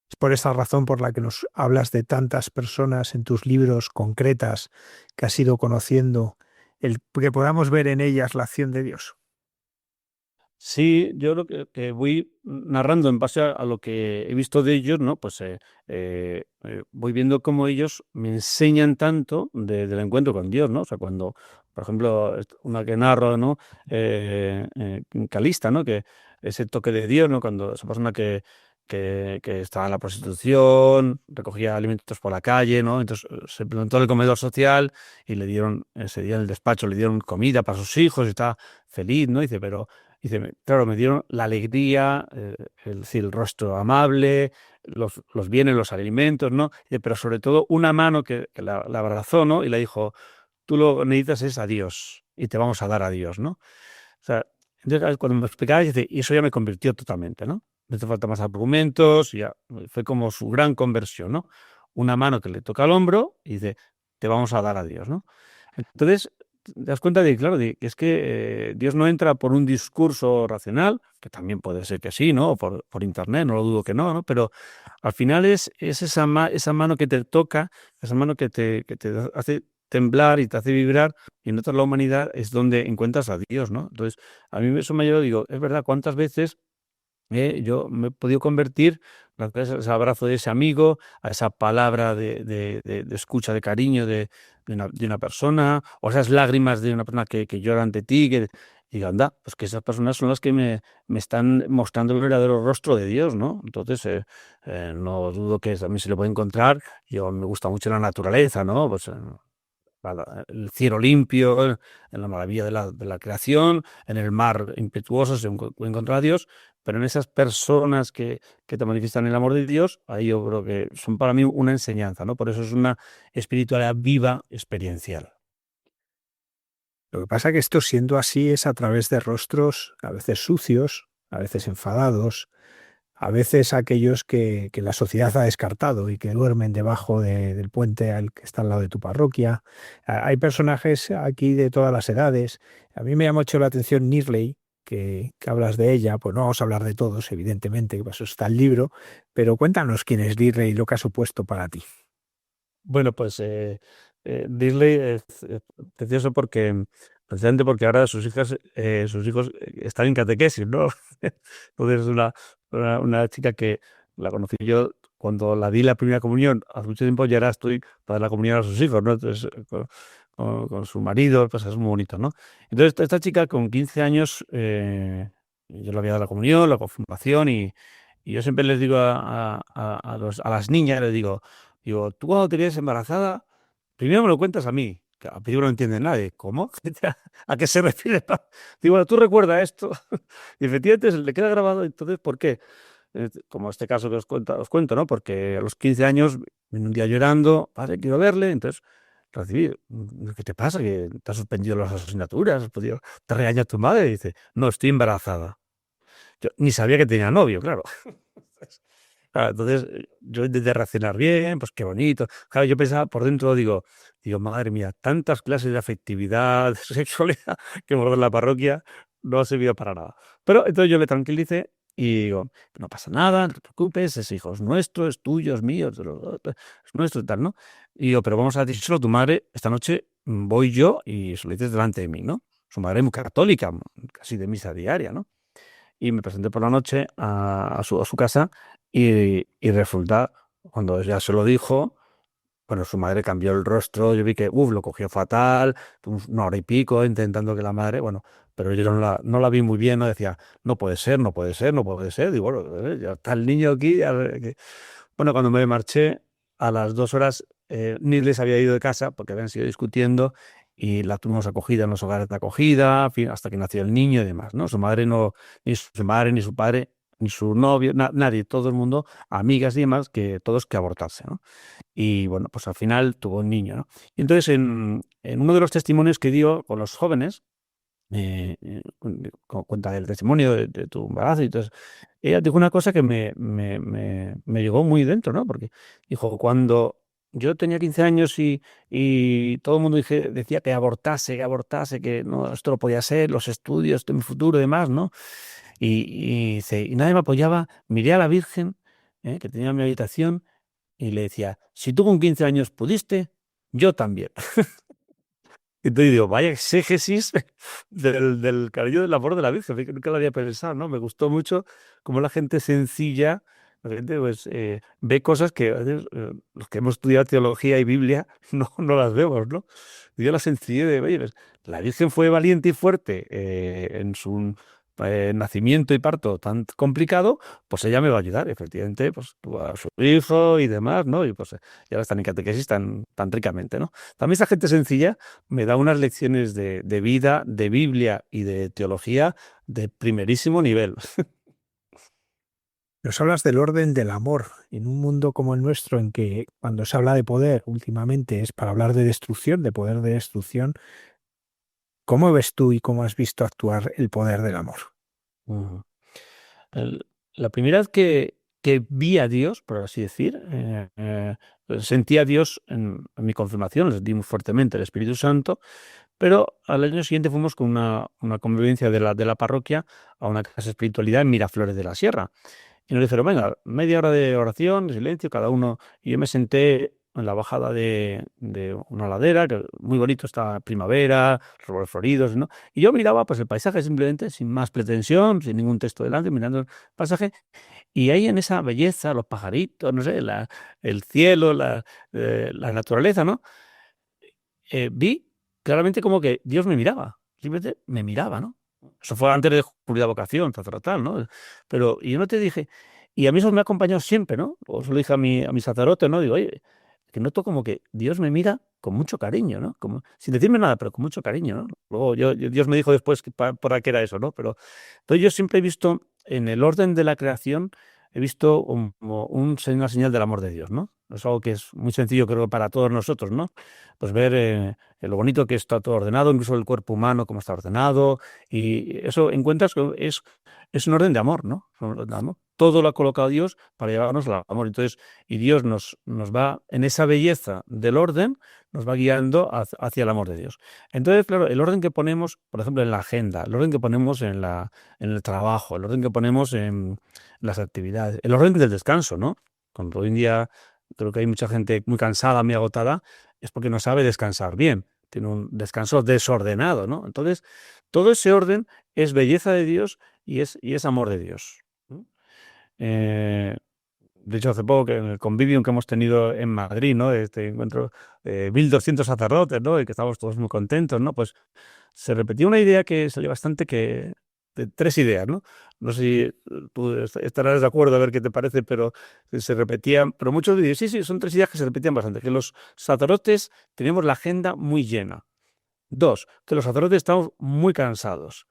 [SPEAKER 5] Es por esa razón por la que nos hablas de tantas personas en tus libros concretas que has ido conociendo, el que podamos ver en ellas la acción de Dios.
[SPEAKER 6] Sí, yo lo que voy narrando en base a lo que he visto de ellos, ¿no? Pues voy viendo cómo ellos me enseñan tanto del encuentro con Dios, ¿no? O sea, cuando, por ejemplo, una que narro, ¿no? Calista, ¿no? Que ese toque de Dios, ¿no? Cuando esa persona que estaba en la prostitución, recogía alimentos por la calle, ¿no? Entonces se plantó en el comedor social y le dieron, ese día en el despacho, le dieron comida para sus hijos y estaba feliz, ¿no? Dice, claro, me dieron la alegría, el rostro amable, los bienes, los alimentos, ¿no? Dice, pero sobre todo una mano que la abrazó, ¿no? Y le dijo, tú lo que necesitas es a Dios y te vamos a dar a Dios, ¿no? O sea, entonces cuando me explicaba, dice, y eso ya me convirtió totalmente, ¿no? No hace falta más argumentos, y ya fue como su gran conversión, ¿no? Una mano que le toca al hombro y dice, te vamos a dar a Dios, ¿no? Entonces, te das cuenta de, claro, de que es que Dios no entra por un discurso racional, que también puede ser que sí, ¿no? O por internet, no lo dudo que no, pero al final es esa mano que te toca, esa mano que te hace temblar y te hace vibrar, y en toda la humanidad es donde encuentras a Dios, ¿no? Entonces, a mí eso me lleva, digo, es verdad, ¿cuántas veces Yo me he podido convertir, gracias a ese abrazo de ese amigo, a esa palabra de escucha, de cariño de una persona, o esas lágrimas de una persona que llora ante ti, que digo, anda, pues que esas personas son las que me están mostrando el verdadero rostro de Dios, ¿no? Entonces, no dudo que también se le puede encontrar. Yo me gusta mucho la naturaleza, ¿no? Pues el cielo limpio, en la maravilla de la creación, en el mar impetuoso se puede encontrar a Dios, pero en esas personas que te manifiestan el amor de Dios, ahí yo creo que son para mí una enseñanza, ¿no? Por eso es una espiritualidad viva, experiencial.
[SPEAKER 5] Lo que pasa que esto, siendo así, es a través de rostros a veces sucios, a veces enfadados, a veces aquellos que la sociedad ha descartado y que duermen debajo del puente al que está al lado de tu parroquia. Hay personajes aquí de todas las edades. A mí me llama mucho la atención Nirley, que hablas de ella. Pues no vamos a hablar de todos, evidentemente, que para eso está el libro, pero cuéntanos quién es Nirley y lo que ha supuesto para ti.
[SPEAKER 6] Bueno, pues Disney es precioso porque, precisamente porque ahora sus hijos están en catequesis, ¿no? Entonces es una chica que la conocí yo cuando la di la primera comunión hace mucho tiempo, y ahora estoy para dar la comunión a sus hijos, ¿no? Entonces, con su marido, pues es muy bonito, ¿no? Entonces, esta chica con 15 años, yo le había dado la comunión, la confirmación, y yo siempre les digo a las niñas, les digo, tú cuando te quedes embarazada, primero me lo cuentas a mí, que al principio no entiende nadie. ¿Cómo? ¿A qué se refiere? Digo, bueno, tú recuerda esto. Y efectivamente se le queda grabado. Entonces, ¿por qué? Como este caso que os cuento, ¿no? Porque a los 15 años, vine un día llorando, padre, quiero verle. Entonces, recibí, ¿qué te pasa? ¿Que te has suspendido las asignaturas? ¿Te regaña tu madre? Y dice, no, estoy embarazada. Yo ni sabía que tenía novio, claro. Claro, entonces yo intenté reaccionar bien, pues qué bonito. Claro, yo pensaba por dentro, digo, madre mía, tantas clases de afectividad, de sexualidad que hemos dado en la parroquia, no ha servido para nada. Pero entonces yo le tranquilicé y digo, no pasa nada, no te preocupes, ese hijo es nuestro, es tuyo, es mío, es nuestro y tal, ¿no? Y digo, pero vamos a decírselo a tu madre, esta noche voy yo y se lo dices delante de mí, ¿no? Su madre es muy católica, casi de misa diaria, ¿no? Y me presenté por la noche a su casa y resulta, cuando ya se lo dijo, bueno, su madre cambió el rostro, yo vi que, lo cogió fatal, una hora y pico intentando que la madre, bueno, pero yo no la vi muy bien, no decía, no puede ser, no puede ser, no puede ser, digo, bueno, ya está el niño aquí. Bueno, cuando me marché, a las 2 horas, Nirles se había ido de casa porque habían sido discutiendo y la tuvimos acogida en los hogares de acogida, en fin, hasta que nació el niño y demás, ¿no? Su madre no, ni su madre, ni su padre, ni su novio, nadie, todo el mundo, amigas y demás, que todos que abortarse, ¿no? Y bueno, pues al final tuvo un niño, ¿no? Y entonces en uno de los testimonios que dio con los jóvenes, cuenta el testimonio de tu embarazo, y entonces ella dijo una cosa que me llegó muy dentro, ¿no? Porque dijo, cuando yo tenía 15 años y todo el mundo decía que abortase, que no, esto no podía ser, los estudios de mi futuro y demás, ¿no? Y nadie me apoyaba, miré a la Virgen, que tenía en mi habitación, y le decía, si tú con 15 años pudiste, yo también. Entonces digo, vaya exégesis del cariño del amor de la Virgen, que nunca lo había pensado, ¿no? Me gustó mucho cómo la gente sencilla, la gente pues, ve cosas que a veces, los que hemos estudiado teología y Biblia no las vemos, ¿no? Y yo la sencillez de, oye, pues, la Virgen fue valiente y fuerte en su nacimiento y parto tan complicado, pues ella me va a ayudar, efectivamente, pues tuvo a su hijo y demás, ¿no? Y pues ya están en catequesis tan ricamente, ¿no? También esa gente sencilla me da unas lecciones de vida, de Biblia y de teología de primerísimo nivel.
[SPEAKER 5] Nos hablas del orden del amor en un mundo como el nuestro, en que cuando se habla de poder últimamente es para hablar de destrucción, de poder de destrucción. ¿Cómo ves tú y cómo has visto actuar el poder del amor?
[SPEAKER 6] Ujú. La primera vez que vi a Dios, por así decir, sentí a Dios en mi confirmación, lo sentí muy fuertemente, el Espíritu Santo, pero al año siguiente fuimos con una convivencia de la parroquia a una casa de espiritualidad en Miraflores de la Sierra. Y nos dijeron, venga, media hora de oración, de silencio, cada uno. Y yo me senté en la bajada de una ladera, que muy bonito, está primavera, los árboles floridos, ¿no? Y yo miraba pues el paisaje simplemente, sin más pretensión, sin ningún texto delante, mirando el paisaje, y ahí en esa belleza, los pajaritos, no sé, el cielo, la naturaleza, ¿no? Vi claramente como que Dios me miraba, simplemente me miraba, ¿no? Eso fue antes de descubrir la vocación sacerdotal, ¿no? Pero y yo no te dije, y a mí eso me ha acompañado siempre, ¿no? O se lo dije a mi sacerdote, ¿no? Digo, oye, que noto como que Dios me mira con mucho cariño, ¿no? Como, sin decirme nada, pero con mucho cariño, ¿no? Luego Dios me dijo después para qué era eso, ¿no? Pero entonces yo siempre he visto en el orden de la creación, he visto como una señal del amor de Dios, ¿no? Es algo que es muy sencillo, creo, para todos nosotros, ¿no? Pues ver lo bonito que está todo ordenado, incluso el cuerpo humano, cómo está ordenado, y eso encuentras que es un orden de amor, ¿no? Es un orden de amor. Todo lo ha colocado Dios para llevarnos al amor. Entonces, y Dios nos va, en esa belleza del orden, nos va guiando hacia el amor de Dios. Entonces, claro, el orden que ponemos, por ejemplo, en la agenda, el orden que ponemos en el trabajo, el orden que ponemos en las actividades, el orden del descanso, ¿no? Cuando hoy en día creo que hay mucha gente muy cansada, muy agotada, es porque no sabe descansar bien, tiene un descanso desordenado, ¿no? Entonces, todo ese orden es belleza de Dios y es amor de Dios. Eh, de hecho, hace poco, que en el convivio que hemos tenido en Madrid, ¿no? Este encuentro de 1.200 sacerdotes, ¿no? Y que estábamos todos muy contentos, ¿no? Pues se repetía una idea que salió bastante, de tres ideas, ¿no? No sé si tú estarás de acuerdo, a ver qué te parece, pero se repetían, pero muchos dicen, sí, son tres ideas que se repetían bastante, que los sacerdotes tenemos la agenda muy llena. Dos, que los sacerdotes estamos muy cansados.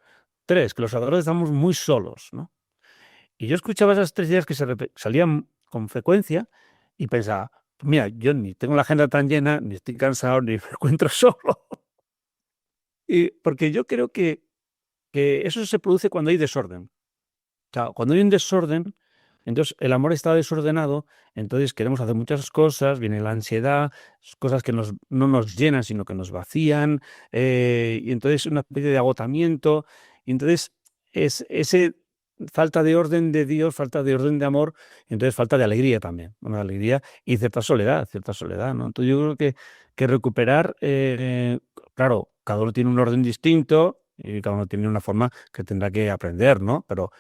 [SPEAKER 6] Tres, que los sacerdotes estamos muy solos, ¿no? Y yo escuchaba esas tres ideas que salían con frecuencia y pensaba, mira, yo ni tengo la agenda tan llena, ni estoy cansado, ni me encuentro solo. Y porque yo creo que eso se produce cuando hay desorden. O sea, cuando hay un desorden, entonces el amor está desordenado, entonces queremos hacer muchas cosas, viene la ansiedad, cosas que no nos llenan, sino que nos vacían, y entonces una especie de agotamiento, y entonces es ese falta de orden de Dios, falta de orden de amor, y entonces falta de alegría también, una alegría y cierta soledad, ¿no? Entonces yo creo que recuperar, claro, cada uno tiene un orden distinto y cada uno tiene una forma que tendrá que aprender, ¿no? Pero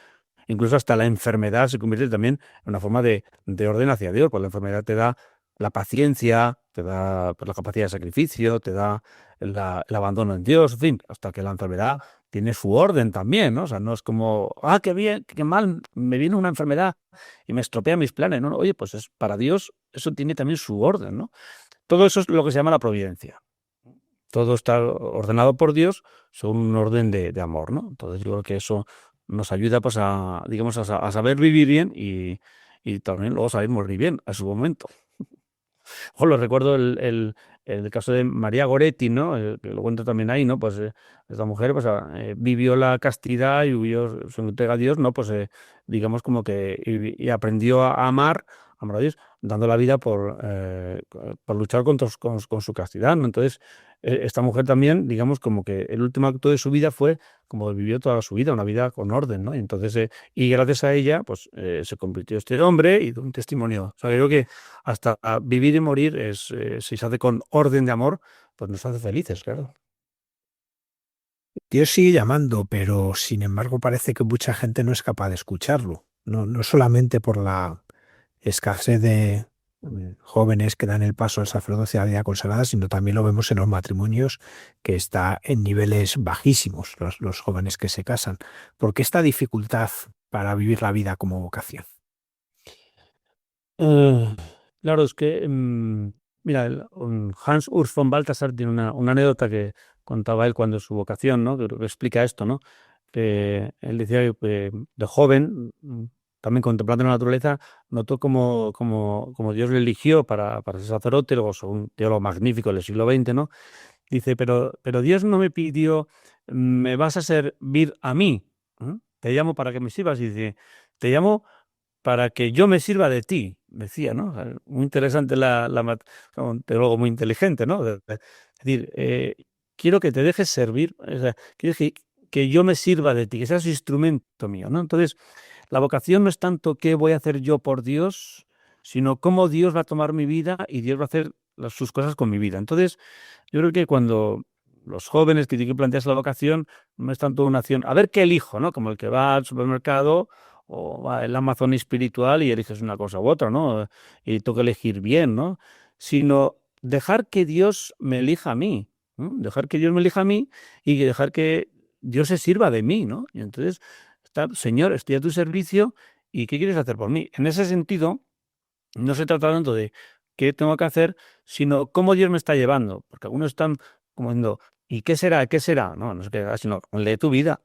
[SPEAKER 6] incluso hasta la enfermedad se convierte también en una forma de orden hacia Dios, porque la enfermedad te da la paciencia, te da pues, la capacidad de sacrificio, te da el abandono en Dios, en fin, hasta que la enfermedad tiene su orden también, ¿no? O sea, no es como, qué bien, qué mal, me viene una enfermedad y me estropea mis planes, ¿no? Oye, pues es para Dios, eso tiene también su orden, ¿no? Todo eso es lo que se llama la providencia. Todo está ordenado por Dios según un orden de amor, ¿no? Entonces yo creo que eso nos ayuda pues digamos, a saber vivir bien y también luego saber morir bien a su momento. Lo recuerdo el caso de María Goretti, ¿no? Que lo cuento también ahí, ¿no? Pues esta mujer pues, vivió la castidad y vivió su entrega a Dios, ¿no? Pues digamos como que y aprendió a amar a Dios, dando la vida por luchar con su castidad, ¿no? Entonces, esta mujer también, digamos, como que el último acto de su vida fue como vivió toda su vida, una vida con orden, ¿no? Y entonces, y gracias a ella, pues se convirtió este hombre y dio un testimonio. O sea, creo que hasta vivir y morir si se hace con orden de amor, pues nos hace felices, claro.
[SPEAKER 5] Dios sigue llamando, pero sin embargo parece que mucha gente no es capaz de escucharlo. No solamente por la escasez de jóvenes que dan el paso al sacerdocio a la vida consagrada, sino también lo vemos en los matrimonios, que está en niveles bajísimos los jóvenes que se casan. ¿Por qué esta dificultad para vivir la vida como vocación?
[SPEAKER 6] Eh, claro, es que, mira, Hans Urs von Balthasar tiene una anécdota que contaba él cuando su vocación, ¿no? Que explica esto, ¿no? Que él decía que de joven, también contemplando la naturaleza, notó como Dios le eligió para ser sacerdote, luego un teólogo magnífico del siglo XX, ¿no? Dice, pero Dios no me pidió, me vas a servir a mí, ¿eh? Te llamo para que me sirvas, y dice, te llamo para que yo me sirva de ti, decía, ¿no? O sea, muy interesante un teólogo muy inteligente, ¿no? Es decir, quiero que te dejes servir, o sea, quiero que yo me sirva de ti, que seas instrumento mío, ¿no? Entonces, la vocación no es tanto qué voy a hacer yo por Dios, sino cómo Dios va a tomar mi vida y Dios va a hacer sus cosas con mi vida. Entonces, yo creo que cuando los jóvenes que tienen que plantearse la vocación, no es tanto una acción, a ver qué elijo, ¿no? Como el que va al supermercado o va al Amazon espiritual y eliges una cosa u otra, ¿no? Y tengo que elegir bien, ¿no? Sino dejar que Dios me elija a mí, ¿no? Dejar que Dios me elija a mí y dejar que Dios se sirva de mí, ¿no? Y entonces, Señor, estoy a tu servicio y ¿qué quieres hacer por mí? En ese sentido, no se trata tanto de qué tengo que hacer, sino cómo Dios me está llevando. Porque algunos están como diciendo, ¿y qué será? ¿Qué será? No, no sé qué, sino lee tu vida.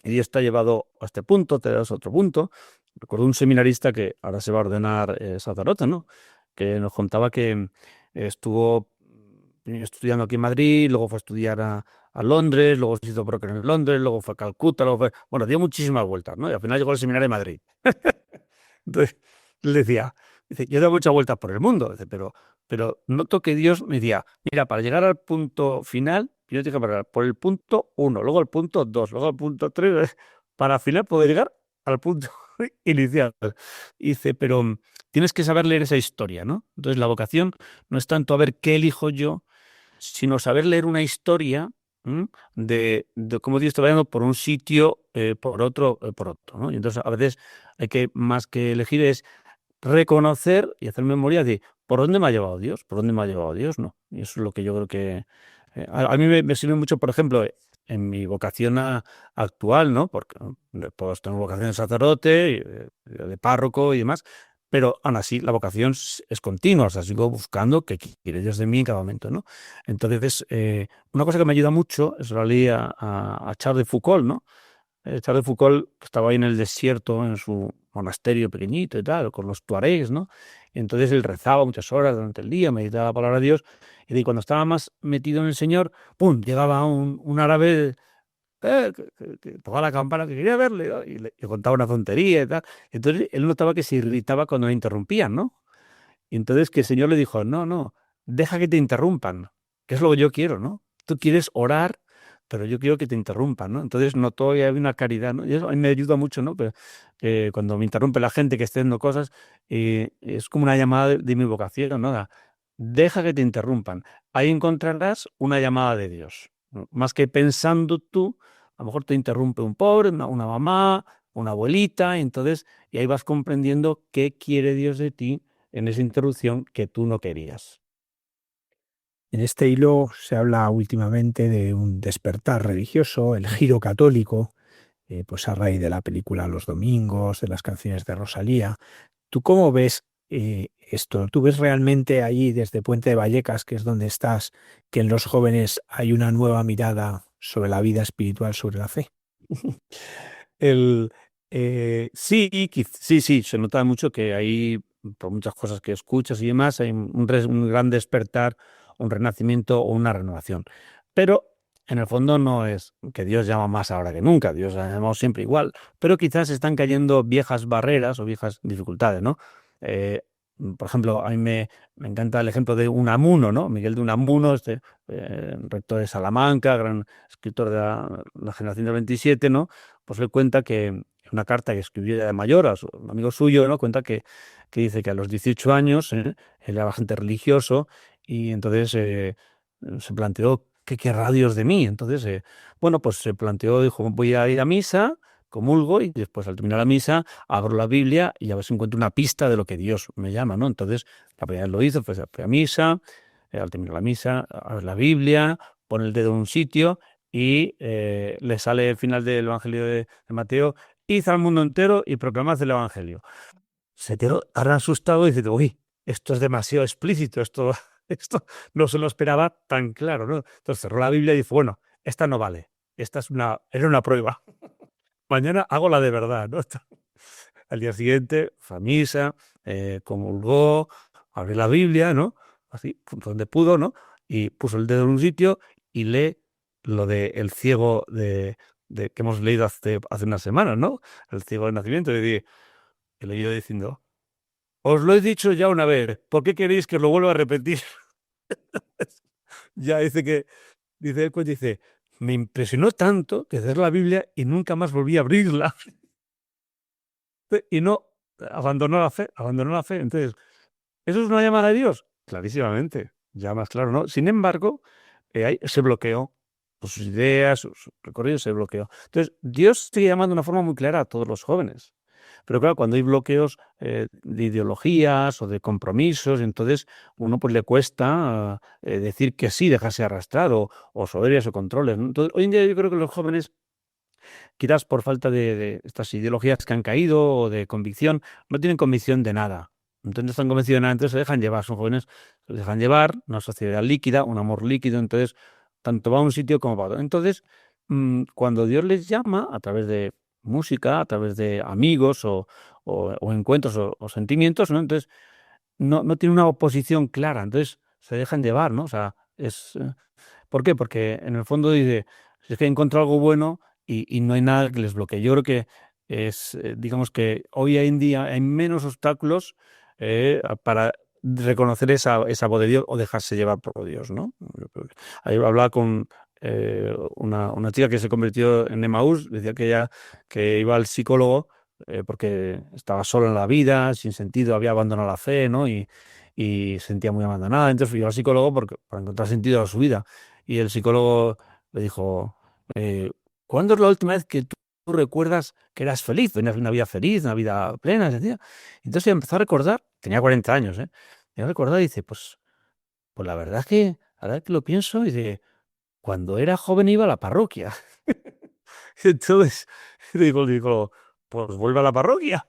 [SPEAKER 6] Y Dios te ha llevado a este punto, te das otro punto. Recuerdo un seminarista que ahora se va a ordenar sacerdote, ¿no? Que nos contaba que estuvo estudiando aquí en Madrid, luego fue a estudiar a Londres, luego se hizo broker en Londres, luego fue a Calcuta, luego fue... Bueno, dio muchísimas vueltas, ¿no? Y al final llegó al seminario de Madrid. Entonces, le decía, dice, yo he dado muchas vueltas por el mundo, dice, pero noto que Dios me decía, mira, para llegar al punto final, yo tengo que parar por el punto 1, luego el punto 2, luego el punto 3, para al final poder llegar al punto inicial. Y dice, pero tienes que saber leer esa historia, ¿no? Entonces la vocación no es tanto a ver qué elijo yo, sino saber leer una historia de cómo Dios te va dando por un sitio, por otro, ¿no? Y entonces a veces hay que, más que elegir, es reconocer y hacer memoria de por dónde me ha llevado Dios, por dónde me ha llevado Dios, ¿no? Y eso es lo que yo creo que a mí me sirve mucho, por ejemplo, en mi vocación actual, ¿no? Porque pues, tengo vocación de sacerdote, de párroco y demás, pero aún así la vocación es continua, o sea, sigo buscando qué quiere Dios de mí en cada momento, ¿no? Entonces, una cosa que me ayuda mucho es la leí a Charles de Foucault, ¿no? Charles de Foucault estaba ahí en el desierto, en su monasterio pequeñito y tal, con los tuaregs, ¿no? Y entonces él rezaba muchas horas durante el día, meditaba la palabra de Dios, y cuando estaba más metido en el Señor, ¡pum!, llegaba un árabe que tocaba la campana, que quería verle, ¿no? Y le contaba una tontería y tal. Entonces él notaba que se irritaba cuando le interrumpían, ¿no? Y entonces que el Señor le dijo, no, deja que te interrumpan, que es lo que yo quiero, ¿no? Tú quieres orar, pero yo quiero que te interrumpan, ¿no? Entonces notó que había una caridad, ¿no? Y eso a mí me ayuda mucho, ¿no? Pero, cuando me interrumpe la gente que esté haciendo cosas, es como una llamada de mi vocación, ¿no? Deja que te interrumpan. Ahí encontrarás una llamada de Dios, ¿no? Más que pensando tú, a lo mejor te interrumpe un pobre, una mamá, una abuelita, y ahí vas comprendiendo qué quiere Dios de ti en esa interrupción que tú no querías.
[SPEAKER 5] En este hilo se habla últimamente de un despertar religioso, el giro católico, pues a raíz de la película Los Domingos, de las canciones de Rosalía. ¿Tú cómo ves esto? ¿Tú ves realmente allí desde Puente de Vallecas, que es donde estás, que en los jóvenes hay una nueva mirada sobre la vida espiritual, sobre la fe?
[SPEAKER 6] El, sí, se nota mucho que ahí, por muchas cosas que escuchas y demás, hay un gran despertar, un renacimiento o una renovación. Pero en el fondo no es que Dios llama más ahora que nunca, Dios ha llamado siempre igual, pero quizás están cayendo viejas barreras o viejas dificultades, ¿no? Eh, por ejemplo, a mí me encanta el ejemplo de Unamuno, ¿no? Miguel de Unamuno, rector de Salamanca, gran escritor de la generación del 27, ¿no? Pues él cuenta que en una carta que escribió ya de mayor a un amigo suyo, ¿no? Cuenta que dice que a los 18 años él era bastante religioso y entonces se planteó ¿qué querrá Dios de mí? Entonces, bueno, pues se planteó, dijo, voy a ir a misa, comulgo y después al terminar la misa abro la Biblia y a ver si encuentro una pista de lo que Dios me llama, ¿no? Entonces, la primera vez lo hizo, fue a misa, al terminar la misa, abre la Biblia, pone el dedo en un sitio y le sale el final del Evangelio de Mateo, id al mundo entero y proclamad el Evangelio. Se quedó tan asustado y dice, uy, esto es demasiado explícito, esto no se lo esperaba tan claro, ¿no? Entonces cerró la Biblia y dijo, bueno, esta no vale, era una prueba. Mañana hago la de verdad, ¿no? Al día siguiente fue a misa, comulgó, abrió la Biblia, ¿no? Así, donde pudo, ¿no? Y puso el dedo en un sitio y lee lo de el ciego que hemos leído hace unas semanas, ¿no? El ciego del nacimiento. Y leyó diciendo, os lo he dicho ya una vez, ¿por qué queréis que lo vuelva a repetir? Ya dice, me impresionó tanto que cerré la Biblia y nunca más volví a abrirla. Y no abandonó la fe. Entonces, ¿eso es una llamada de Dios? Clarísimamente, ya más claro, ¿no? Sin embargo, se bloqueó. Sus ideas, su recorrido se bloqueó. Entonces, Dios sigue llamando de una forma muy clara a todos los jóvenes. Pero claro, cuando hay bloqueos de ideologías o de compromisos, entonces uno pues le cuesta decir que sí, dejarse arrastrar o soberbias o controles, ¿no? Entonces, hoy en día yo creo que los jóvenes, quizás por falta de estas ideologías que han caído o de convicción, no tienen convicción de nada. Entonces no están convencidos de nada, entonces se dejan llevar, son jóvenes, se dejan llevar, una sociedad líquida, un amor líquido, entonces tanto va a un sitio como va a otro. Entonces, cuando Dios les llama a través de música, a través de amigos o encuentros o sentimientos, ¿no? Entonces no tiene una oposición clara, entonces se dejan llevar, ¿no? O sea, ¿por qué? Porque en el fondo dice, si es que encuentro algo bueno y no hay nada que les bloquee. Yo creo que digamos que hoy en día hay menos obstáculos para reconocer esa voz de Dios o dejarse llevar por Dios, ¿no? Yo creo que- Ayer hablaba con una chica que se convirtió en Emaús, decía que ella que iba al psicólogo porque estaba sola en la vida, sin sentido, había abandonado la fe, ¿no? Y se sentía muy abandonada. Entonces fui al psicólogo para encontrar sentido a su vida. Y el psicólogo le dijo, eh, ¿cuándo es la última vez que tú recuerdas que eras feliz? Tenías una vida feliz, una vida plena, sencilla. Entonces ella empezó a recordar, tenía 40 años, ¿eh? Y a recordar y dice, pues la verdad es que, ahora que lo pienso, dice, cuando era joven iba a la parroquia. Entonces, digo, pues vuelve a la parroquia.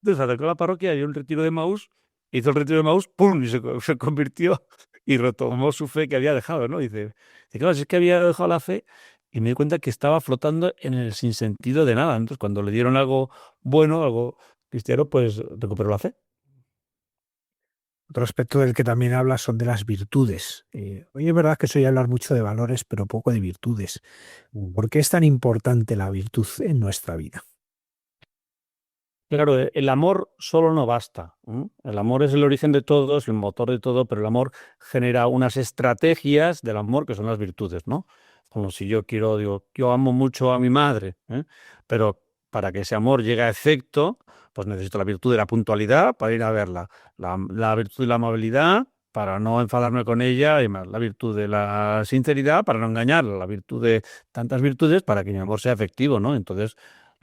[SPEAKER 6] Entonces atacó la parroquia, dio un retiro de Maús, hizo el retiro de Maús, ¡pum! Y se convirtió y retomó su fe que había dejado, ¿no? Dice, claro, si es que había dejado la fe y me di cuenta que estaba flotando en el sinsentido de nada. Entonces, cuando le dieron algo bueno, algo cristiano, pues recuperó la fe.
[SPEAKER 5] Otro aspecto del que también hablas son de las virtudes. Hoy es verdad que soy hablar mucho de valores, pero poco de virtudes. ¿Por qué es tan importante la virtud en nuestra vida?
[SPEAKER 6] Claro, el amor solo no basta. El amor es el origen de todo, es el motor de todo, pero el amor genera unas estrategias del amor que son las virtudes, ¿no? Como si yo digo, yo amo mucho a mi madre, pero para que ese amor llegue a efecto, pues necesito la virtud de la puntualidad para ir a verla, la virtud de la amabilidad para no enfadarme con ella, y más la virtud de la sinceridad para no engañarla, la virtud de tantas virtudes para que mi amor sea efectivo, ¿no? Entonces,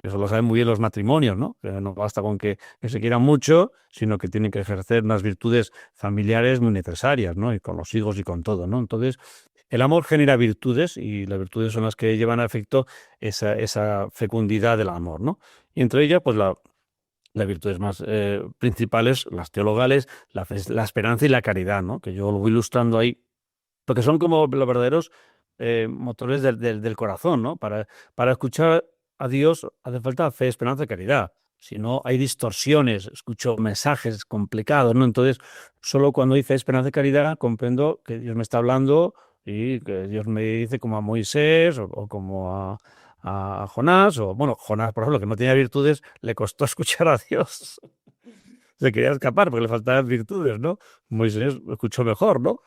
[SPEAKER 6] eso lo saben muy bien los matrimonios, ¿no? Que no basta con que se quieran mucho, sino que tienen que ejercer unas virtudes familiares muy necesarias, ¿no? Y con los hijos y con todo, ¿no? Entonces, el amor genera virtudes y las virtudes son las que llevan a efecto esa fecundidad del amor, ¿no? Y entre ellas, pues las virtudes más principales, las teologales, la esperanza y la caridad, ¿no? Que yo lo voy ilustrando ahí, porque son como los verdaderos motores del corazón, ¿no? Para escuchar a Dios hace falta fe, esperanza y caridad. Si no, hay distorsiones, escucho mensajes complicados, ¿no? Entonces, solo cuando hay fe, esperanza y caridad comprendo que Dios me está hablando y que Dios me dice como a Moisés o como a Jonás, o bueno, Jonás, por ejemplo, que no tenía virtudes, le costó escuchar a Dios. Se quería escapar porque le faltaban virtudes, ¿no? Moisés escuchó mejor, ¿no?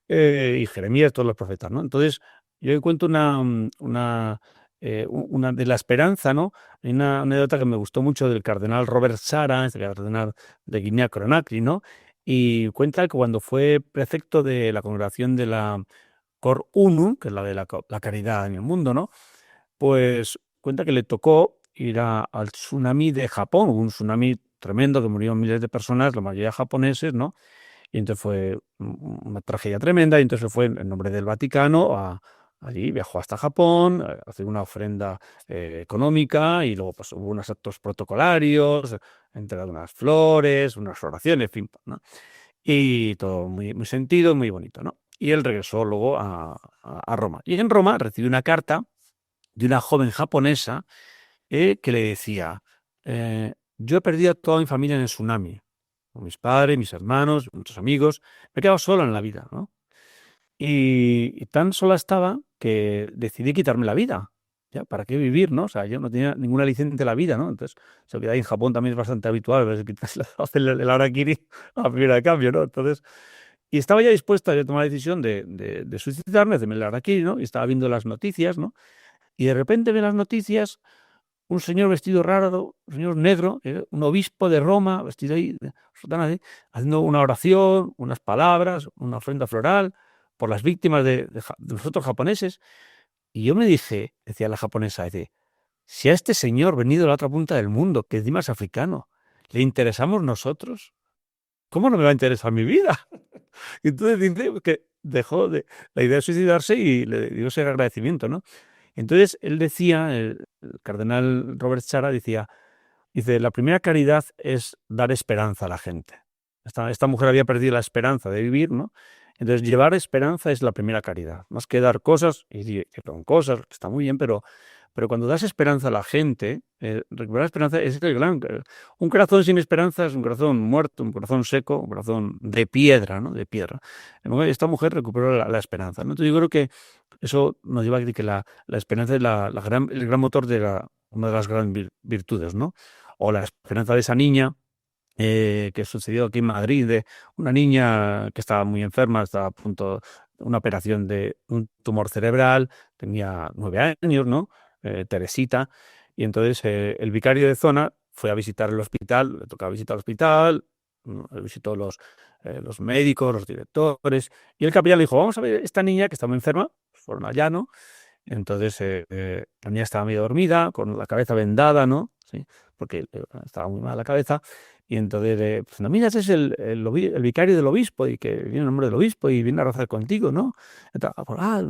[SPEAKER 6] Y Jeremías, todos los profetas, ¿no? Entonces, yo cuento una de la esperanza, ¿no? Hay una anécdota que me gustó mucho del cardenal Robert Sara, este cardenal de Guinea-Conakry, ¿no? Y cuenta que cuando fue prefecto de la congregación de la Cor Unu, que es la de la caridad en el mundo, ¿no? Pues cuenta que le tocó ir al tsunami de Japón, un tsunami tremendo que murieron miles de personas, la mayoría japoneses, ¿no? Y entonces fue una tragedia tremenda, y entonces fue en nombre del Vaticano allí, viajó hasta Japón, a hacer una ofrenda económica, y luego pues hubo unos actos protocolarios, entregado unas flores, unas oraciones, en fin, ¿no? Y todo muy, muy sentido, muy bonito, ¿no? Y él regresó luego a Roma. Y en Roma recibió una carta de una joven japonesa que le decía, yo he perdido a toda mi familia en el tsunami, con mis padres, mis hermanos, muchos amigos, me he quedado sola en la vida, ¿no? Y tan sola estaba que decidí quitarme la vida. ¿Ya? ¿Para qué vivir, no? O sea, yo no tenía ninguna aliciente de la vida, ¿no? Entonces, se ve ahí en Japón también es bastante habitual, ver, hacer el harakiri a primera de cambio, ¿no? Entonces, y estaba ya dispuesta a tomar la decisión de suicidarme, hacerme el harakiri, ¿no? Y estaba viendo las noticias, ¿no? Y de repente ve las noticias un señor vestido raro, un señor negro, un obispo de Roma, vestido ahí, sotana, haciendo una oración, unas palabras, una ofrenda floral por las víctimas de los otros japoneses. Y yo me dije, decía la japonesa, dice, si a este señor venido de la otra punta del mundo, que encima es africano, le interesamos nosotros, ¿cómo no me va a interesar mi vida? Y entonces dice que dejó la idea de suicidarse y le dio ese agradecimiento, ¿no? Entonces él decía, el cardenal Robert Chara dice, la primera caridad es dar esperanza a la gente. Esta mujer había perdido la esperanza de vivir, ¿no? Entonces llevar esperanza es la primera caridad, más que dar cosas, y que son cosas, que está muy bien, pero cuando das esperanza a la gente, recuperar esperanza es un corazón sin esperanza es un corazón muerto, un corazón seco, un corazón de piedra, ¿no? De piedra. Esta mujer recuperó la esperanza, ¿no? Entonces yo creo que eso nos lleva a decir que la esperanza es el gran motor de una de las grandes virtudes, ¿no? O la esperanza de esa niña que sucedió aquí en Madrid, de una niña que estaba muy enferma, estaba a punto de una operación de un tumor cerebral, tenía 9 años, ¿no? Teresita, y entonces el vicario de zona fue a visitar el hospital, le tocaba visitar el hospital, visitó los médicos, los directores, y el capellán le dijo, vamos a ver esta niña que está muy enferma, fueron allá, ¿no? Entonces la niña estaba medio dormida, con la cabeza vendada, ¿no? ¿Sí? Porque estaba muy mal la cabeza, y entonces, pues, no, mira, ese es el vicario del obispo, y que viene en nombre del obispo, y viene a rezar contigo, ¿no?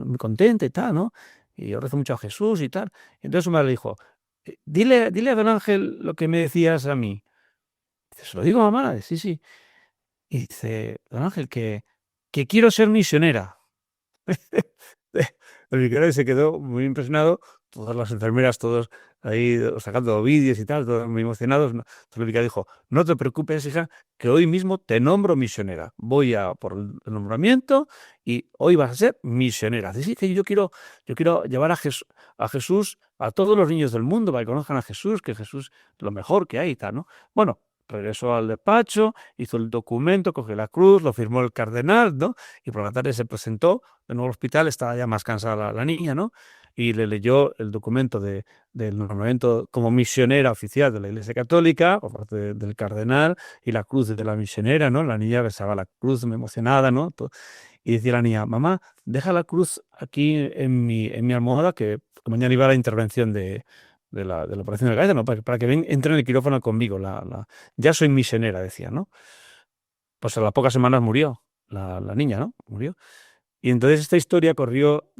[SPEAKER 6] Muy contenta y tal, ¿no? Y yo rezo mucho a Jesús y tal. Y entonces su madre le dijo, dile a don Ángel lo que me decías a mí. Dice, ¿se lo digo, mamá? Dice, sí, sí. Y dice, don Ángel, que quiero ser misionera. El vicario se quedó muy impresionado, todas las enfermeras, todos ahí sacando vídeos y tal, todos muy emocionados. Entonces el vicario dijo, no te preocupes, hija, que hoy mismo te nombro misionera. Voy a por el nombramiento y hoy vas a ser misionera. Dice, sí, que yo quiero llevar a Jesús a todos los niños del mundo para que conozcan a Jesús, que Jesús es lo mejor que hay y tal, ¿no? Bueno, regresó al despacho, hizo el documento, cogió la cruz, lo firmó el cardenal, ¿no? Y por la tarde se presentó de nuevo al hospital, estaba ya más cansada la niña, ¿no? Y le leyó el documento del nombramiento como misionera oficial de la Iglesia Católica, por parte del cardenal, y la cruz de la misionera, ¿no? La niña besaba la cruz, muy emocionada, ¿no? Y decía la niña, mamá, deja la cruz aquí en mi almohada, que mañana iba a la intervención de la operación de cabeza, ¿no? Para que entre en el quirófano conmigo. Ya soy misionera, decía, ¿no? Pues a las pocas semanas murió la niña, ¿no? Murió. Y entonces esta historia corrió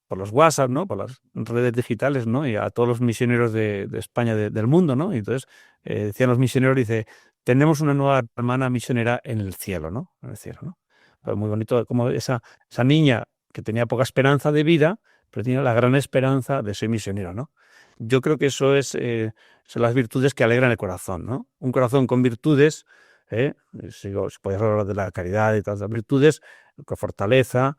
[SPEAKER 6] por los WhatsApp, ¿no? Por las redes digitales, ¿no? Y a todos los misioneros de España, del mundo, ¿no? Y entonces decían los misioneros, dice, tenemos una nueva hermana misionera en el cielo, ¿no? En el cielo, ¿no? Pero muy bonito como esa niña que tenía poca esperanza de vida, pero tiene la gran esperanza de ser misionero, ¿no? Yo creo que eso son las virtudes que alegran el corazón, ¿no? Un corazón con virtudes, si podéis hablar de la caridad y todas las virtudes, con fortaleza,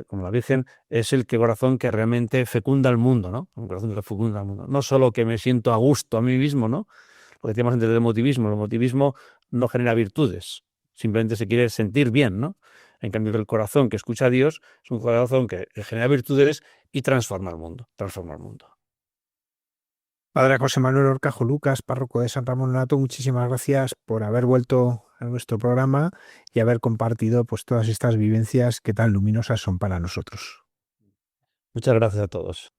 [SPEAKER 6] como la Virgen, es el corazón que realmente fecunda el mundo, ¿no? Un corazón que fecunda el mundo. No solo que me siento a gusto a mí mismo, ¿no? Lo que decíamos antes del emotivismo. El emotivismo no genera virtudes, simplemente se quiere sentir bien, ¿no? En cambio, el corazón que escucha a Dios es un corazón que genera virtudes y transforma el mundo.
[SPEAKER 5] Padre José Manuel Horcajo Lucas, párroco de San Ramón Nonato, muchísimas gracias por haber vuelto a nuestro programa y haber compartido pues todas estas vivencias que tan luminosas son para nosotros.
[SPEAKER 6] Muchas gracias a todos.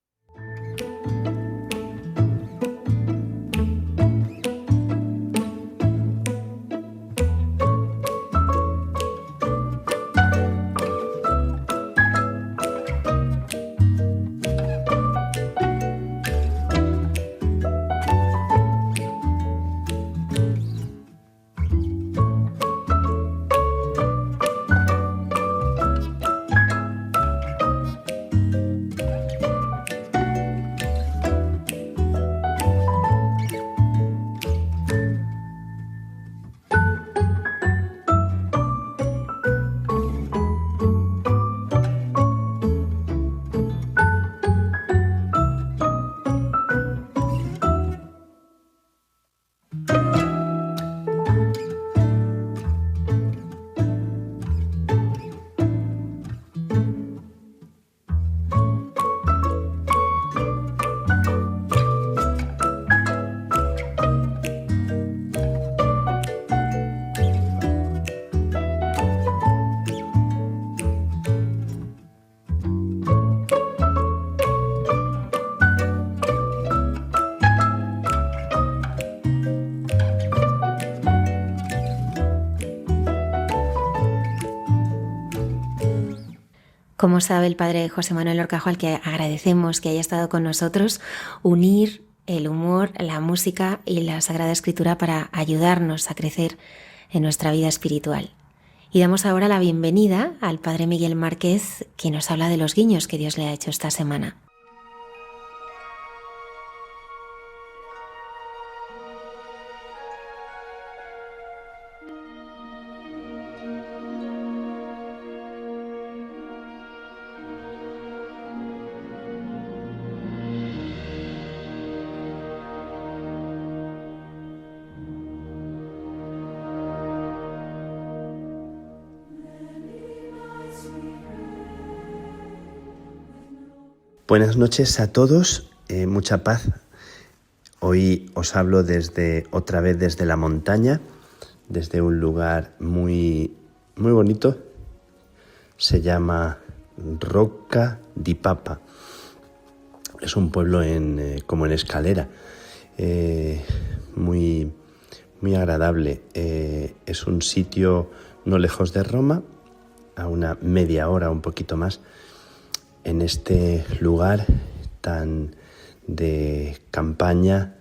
[SPEAKER 3] Como sabe el padre José Manuel Horcajo, al que agradecemos que haya estado con nosotros, unir el humor, la música y la Sagrada Escritura para ayudarnos a crecer en nuestra vida espiritual. Y damos ahora la bienvenida al padre Miguel Márquez, que nos habla de los guiños que Dios le ha hecho esta semana.
[SPEAKER 7] Buenas noches a todos, mucha paz. Hoy os hablo otra vez desde la montaña, desde un lugar muy bonito. Se llama Rocca di Papa. Es un pueblo como en escalera, muy agradable. Es un sitio no lejos de Roma, a una media hora, un poquito más. En este lugar tan de campaña,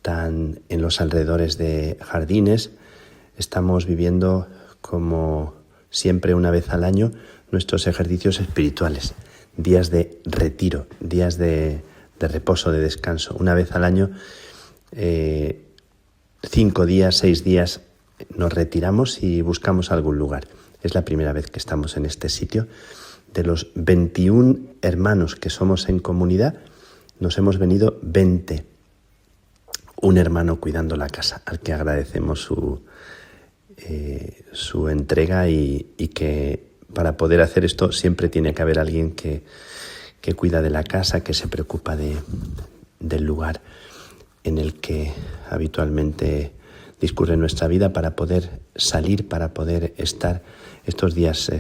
[SPEAKER 7] tan en los alrededores de jardines, estamos viviendo, como siempre una vez al año, nuestros ejercicios espirituales, días de retiro, días de reposo, de descanso. Una vez al año, 5 días, 6 días, nos retiramos y buscamos algún lugar. Es la primera vez que estamos en este sitio. De los 21 hermanos que somos en comunidad, nos hemos venido 20. Un hermano cuidando la casa, al que agradecemos su entrega y que para poder hacer esto siempre tiene que haber alguien que cuida de la casa, que se preocupa del lugar en el que habitualmente discurre nuestra vida, para poder salir, para poder estar estos días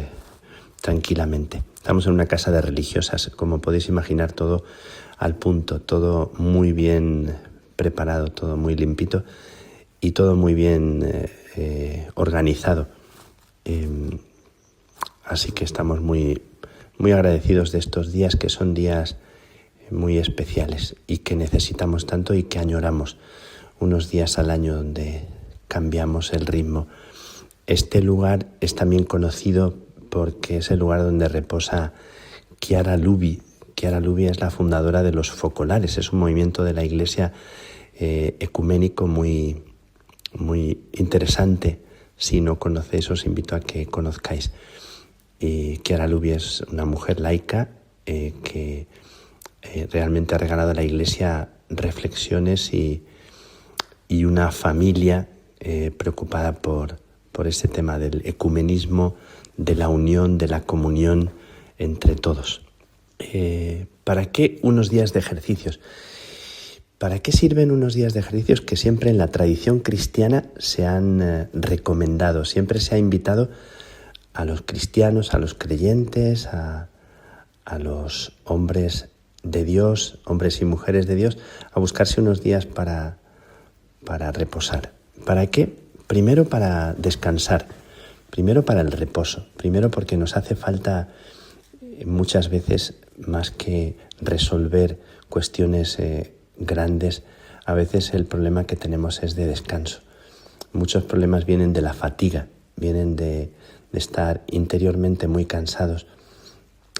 [SPEAKER 7] tranquilamente. Estamos en una casa de religiosas, como podéis imaginar, todo al punto, todo muy bien preparado, todo muy limpito y todo muy bien organizado. Así que estamos muy agradecidos de estos días, que son días muy especiales y que necesitamos tanto y que añoramos. Unos días al año donde cambiamos el ritmo. Este lugar es también conocido porque es el lugar donde reposa Chiara Lubi. Chiara Lubi es la fundadora de los Focolares, es un movimiento de la Iglesia ecuménico muy interesante. Si no conocéis, os invito a que conozcáis. Chiara Lubi es una mujer laica que realmente ha regalado a la Iglesia reflexiones y una familia preocupada por ese tema del ecumenismo, de la unión, de la comunión entre todos. ¿Para qué unos días de ejercicios? ¿Para qué sirven unos días de ejercicios que siempre en la tradición cristiana se han recomendado? Siempre se ha invitado a los cristianos, a los creyentes, a los hombres de Dios, hombres y mujeres de Dios, a buscarse unos días para reposar. ¿Para qué? Primero para descansar, primero para el reposo, primero porque nos hace falta muchas veces, más que resolver cuestiones grandes, a veces el problema que tenemos es de descanso. Muchos problemas vienen de la fatiga, vienen de estar interiormente muy cansados,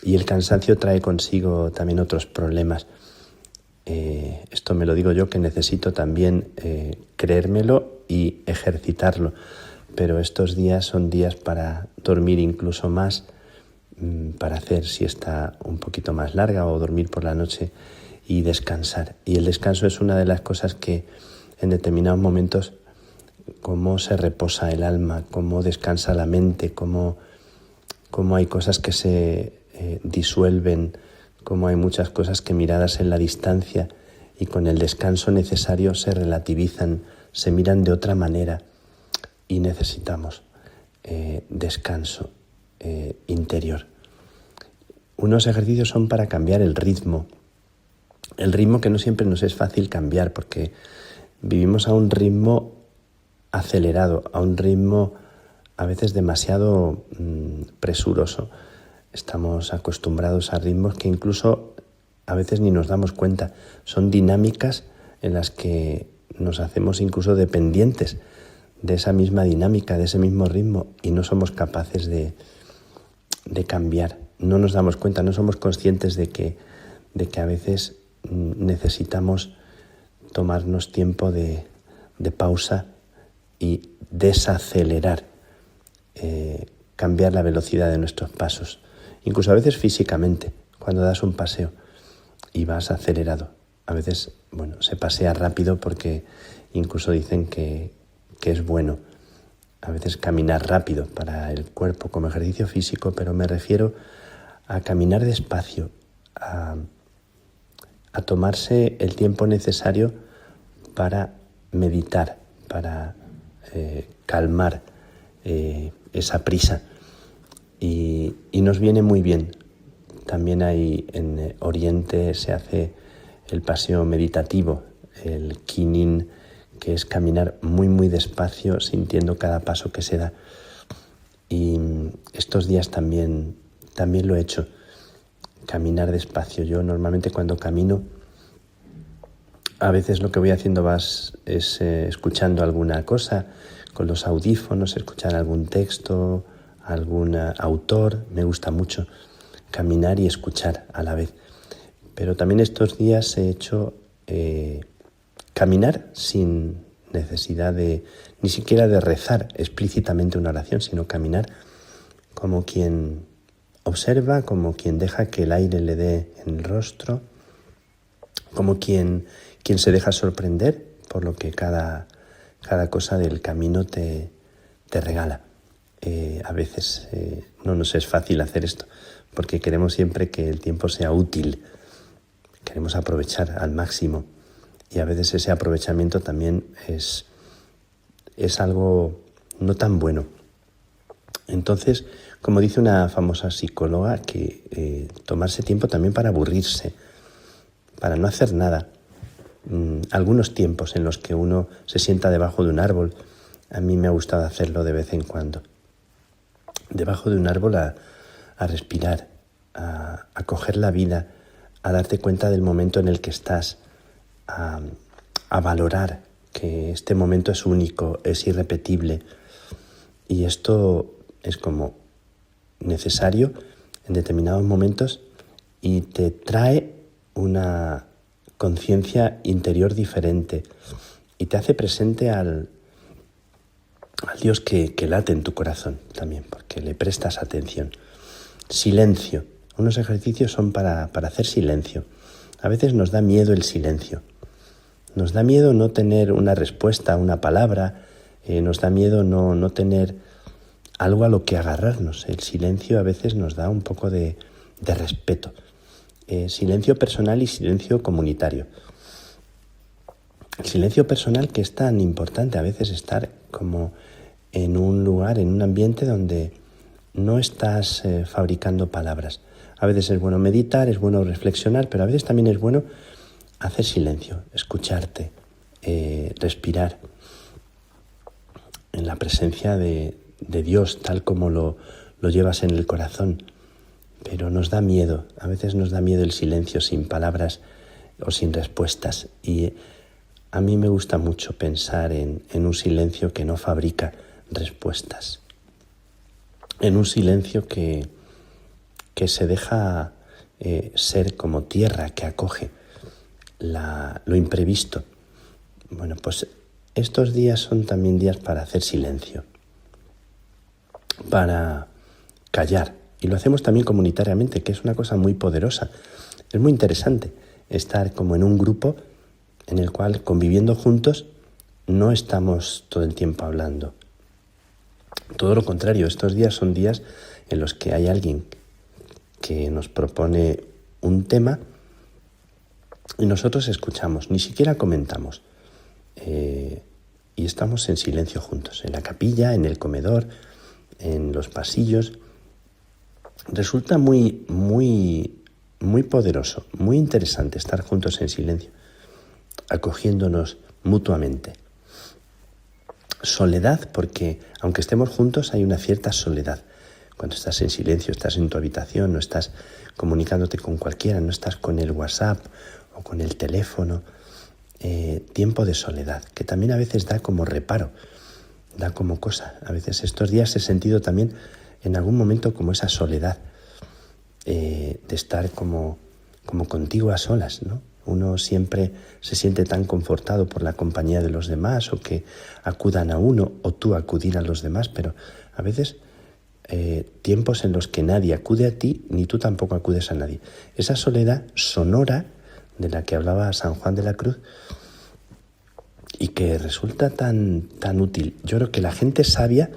[SPEAKER 7] y el cansancio trae consigo también otros problemas. Esto me lo digo yo, que necesito también creérmelo y ejercitarlo, pero estos días son días para dormir incluso más, para hacer siesta un poquito más larga o dormir por la noche y descansar. Y el descanso es una de las cosas que en determinados momentos, cómo se reposa el alma, cómo descansa la mente, cómo hay cosas que se disuelven, cómo hay muchas cosas que miradas en la distancia y con el descanso necesario se relativizan, se miran de otra manera, y necesitamos descanso interior. Unos ejercicios son para cambiar el ritmo que no siempre nos es fácil cambiar, porque vivimos a un ritmo acelerado, a un ritmo a veces demasiado presuroso. Estamos acostumbrados a ritmos que incluso a veces ni nos damos cuenta. Son dinámicas en las que nos hacemos incluso dependientes de esa misma dinámica, de ese mismo ritmo, y no somos capaces de cambiar. No nos damos cuenta, no somos conscientes de que a veces necesitamos tomarnos tiempo de pausa y desacelerar, cambiar la velocidad de nuestros pasos. Incluso a veces físicamente, cuando das un paseo y vas acelerado. A veces, se pasea rápido porque incluso dicen que es bueno a veces caminar rápido para el cuerpo como ejercicio físico, pero me refiero a caminar despacio, a tomarse el tiempo necesario para meditar, para calmar esa prisa. Y nos viene muy bien. También hay en Oriente se hace el paseo meditativo, el Qinin, que es caminar muy muy despacio, sintiendo cada paso que se da. Y estos días también lo he hecho, caminar despacio. Yo normalmente cuando camino, a veces lo que voy haciendo es escuchando alguna cosa con los audífonos, escuchar algún texto, algún autor. Me gusta mucho caminar y escuchar a la vez. Pero también estos días he hecho caminar sin necesidad ni siquiera de rezar explícitamente una oración, sino caminar como quien observa, como quien deja que el aire le dé en el rostro, como quien se deja sorprender por lo que cada cosa del camino te regala. A veces no nos es fácil hacer esto, porque queremos siempre que el tiempo sea útil, queremos aprovechar al máximo, y a veces ese aprovechamiento también es algo no tan bueno. Entonces, como dice una famosa psicóloga, que tomarse tiempo también para aburrirse, para no hacer nada. Algunos tiempos en los que uno se sienta debajo de un árbol, a mí me ha gustado hacerlo de vez en cuando. Debajo de un árbol a respirar, a coger la vida, a darte cuenta del momento en el que estás, a valorar que este momento es único, es irrepetible. Y esto es como necesario en determinados momentos y te trae una conciencia interior diferente y te hace presente al Dios que late en tu corazón también, porque le prestas atención. Silencio. Unos ejercicios son para hacer silencio. A veces nos da miedo el silencio. Nos da miedo no tener una respuesta, una palabra. Nos da miedo no tener algo a lo que agarrarnos. El silencio a veces nos da un poco de respeto. Silencio personal y silencio comunitario. El silencio personal, que es tan importante a veces, estar como en un lugar, en un ambiente donde no estás fabricando palabras. A veces es bueno meditar, es bueno reflexionar, pero a veces también es bueno hacer silencio, escucharte, respirar en la presencia de Dios, tal como lo llevas en el corazón. Pero nos da miedo, a veces nos da miedo el silencio sin palabras o sin respuestas. Y a mí me gusta mucho pensar en un silencio que no fabrica respuestas, en un silencio que se deja ser como tierra que acoge lo imprevisto. Bueno, pues estos días son también días para hacer silencio, para callar. Y lo hacemos también comunitariamente, que es una cosa muy poderosa. Es muy interesante estar como en un grupo en el cual, conviviendo juntos, no estamos todo el tiempo hablando. Todo lo contrario, estos días son días en los que hay alguien que nos propone un tema y nosotros escuchamos, ni siquiera comentamos. Y estamos en silencio juntos, en la capilla, en el comedor, en los pasillos. Resulta muy, muy, muy poderoso, muy interesante estar juntos en silencio, acogiéndonos mutuamente. Soledad, porque aunque estemos juntos hay una cierta soledad cuando estás en silencio, estás en tu habitación, no estás comunicándote con cualquiera, no estás con el WhatsApp o con el teléfono. Tiempo de soledad, que también a veces da como reparo, da como cosa. A veces estos días he sentido también en algún momento como esa soledad, de estar como contigo a solas, ¿no? Uno siempre se siente tan confortado por la compañía de los demás, o que acudan a uno, o tú acudir a los demás, pero a veces tiempos en los que nadie acude a ti, ni tú tampoco acudes a nadie. Esa soledad sonora de la que hablaba San Juan de la Cruz, y que resulta tan útil. Yo creo que la gente sabia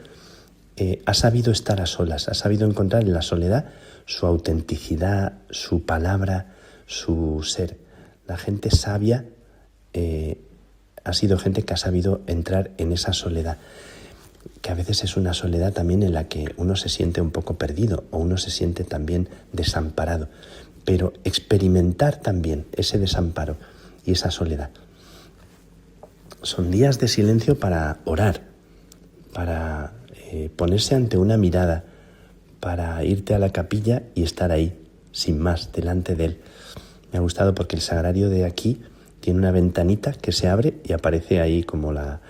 [SPEAKER 7] ha sabido estar a solas, ha sabido encontrar en la soledad su autenticidad, su palabra, su ser. La gente sabia ha sido gente que ha sabido entrar en esa soledad, que a veces es una soledad también en la que uno se siente un poco perdido, o uno se siente también desamparado, pero experimentar también ese desamparo y esa soledad. Son días de silencio para orar, para ponerse ante una mirada, para irte a la capilla y estar ahí, sin más, delante de él. Me ha gustado porque el sagrario de aquí tiene una ventanita que se abre y aparece ahí como la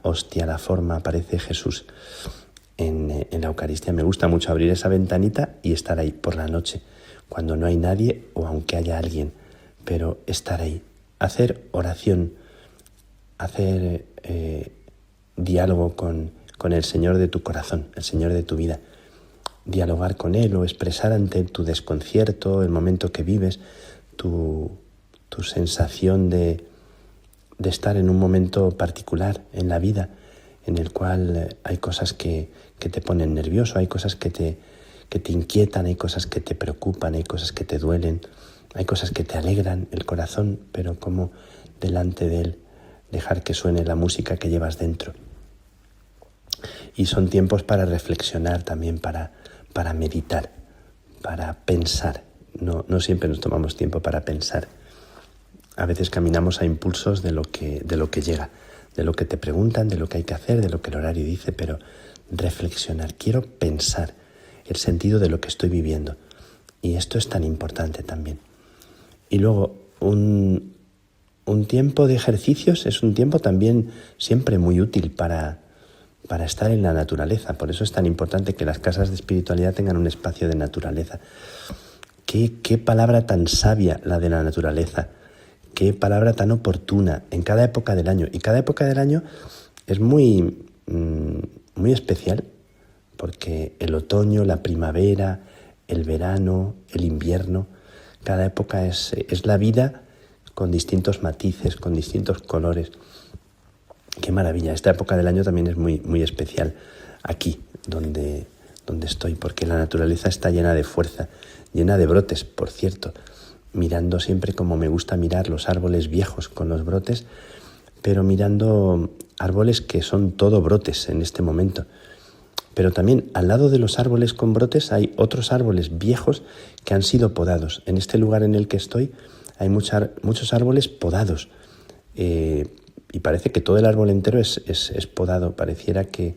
[SPEAKER 7] hostia, la forma, aparece Jesús en la Eucaristía. Me gusta mucho abrir esa ventanita y estar ahí por la noche, cuando no hay nadie o aunque haya alguien, pero estar ahí, hacer oración, hacer diálogo con el Señor de tu corazón, el Señor de tu vida. Dialogar con Él o expresar ante Él tu desconcierto, el momento que vives, tu sensación de estar en un momento particular en la vida, en el cual hay cosas que te ponen nervioso, hay cosas que te inquietan, hay cosas que te preocupan, hay cosas que te duelen, hay cosas que te alegran el corazón, pero como delante de Él dejar que suene la música que llevas dentro. Y son tiempos para reflexionar también, para meditar, para pensar. No siempre nos tomamos tiempo para pensar. A veces caminamos a impulsos de lo que llega, de lo que te preguntan, de lo que hay que hacer, de lo que el horario dice, pero reflexionar. Quiero pensar el sentido de lo que estoy viviendo. Y esto es tan importante también. Y luego, un tiempo de ejercicios es un tiempo también siempre muy útil para estar en la naturaleza. Por eso es tan importante que las casas de espiritualidad tengan un espacio de naturaleza. Qué palabra tan sabia la de la naturaleza, qué palabra tan oportuna en cada época del año. Y cada época del año es muy especial, porque el otoño, la primavera, el verano, el invierno, cada época es la vida con distintos matices, con distintos colores. Qué maravilla. Esta época del año también es muy especial aquí, donde estoy, porque la naturaleza está llena de fuerza, llena de brotes, por cierto, mirando siempre como me gusta mirar los árboles viejos con los brotes, pero mirando árboles que son todo brotes en este momento. Pero también al lado de los árboles con brotes hay otros árboles viejos que han sido podados. En este lugar en el que estoy hay muchos árboles podados, y parece que todo el árbol entero es podado. Pareciera que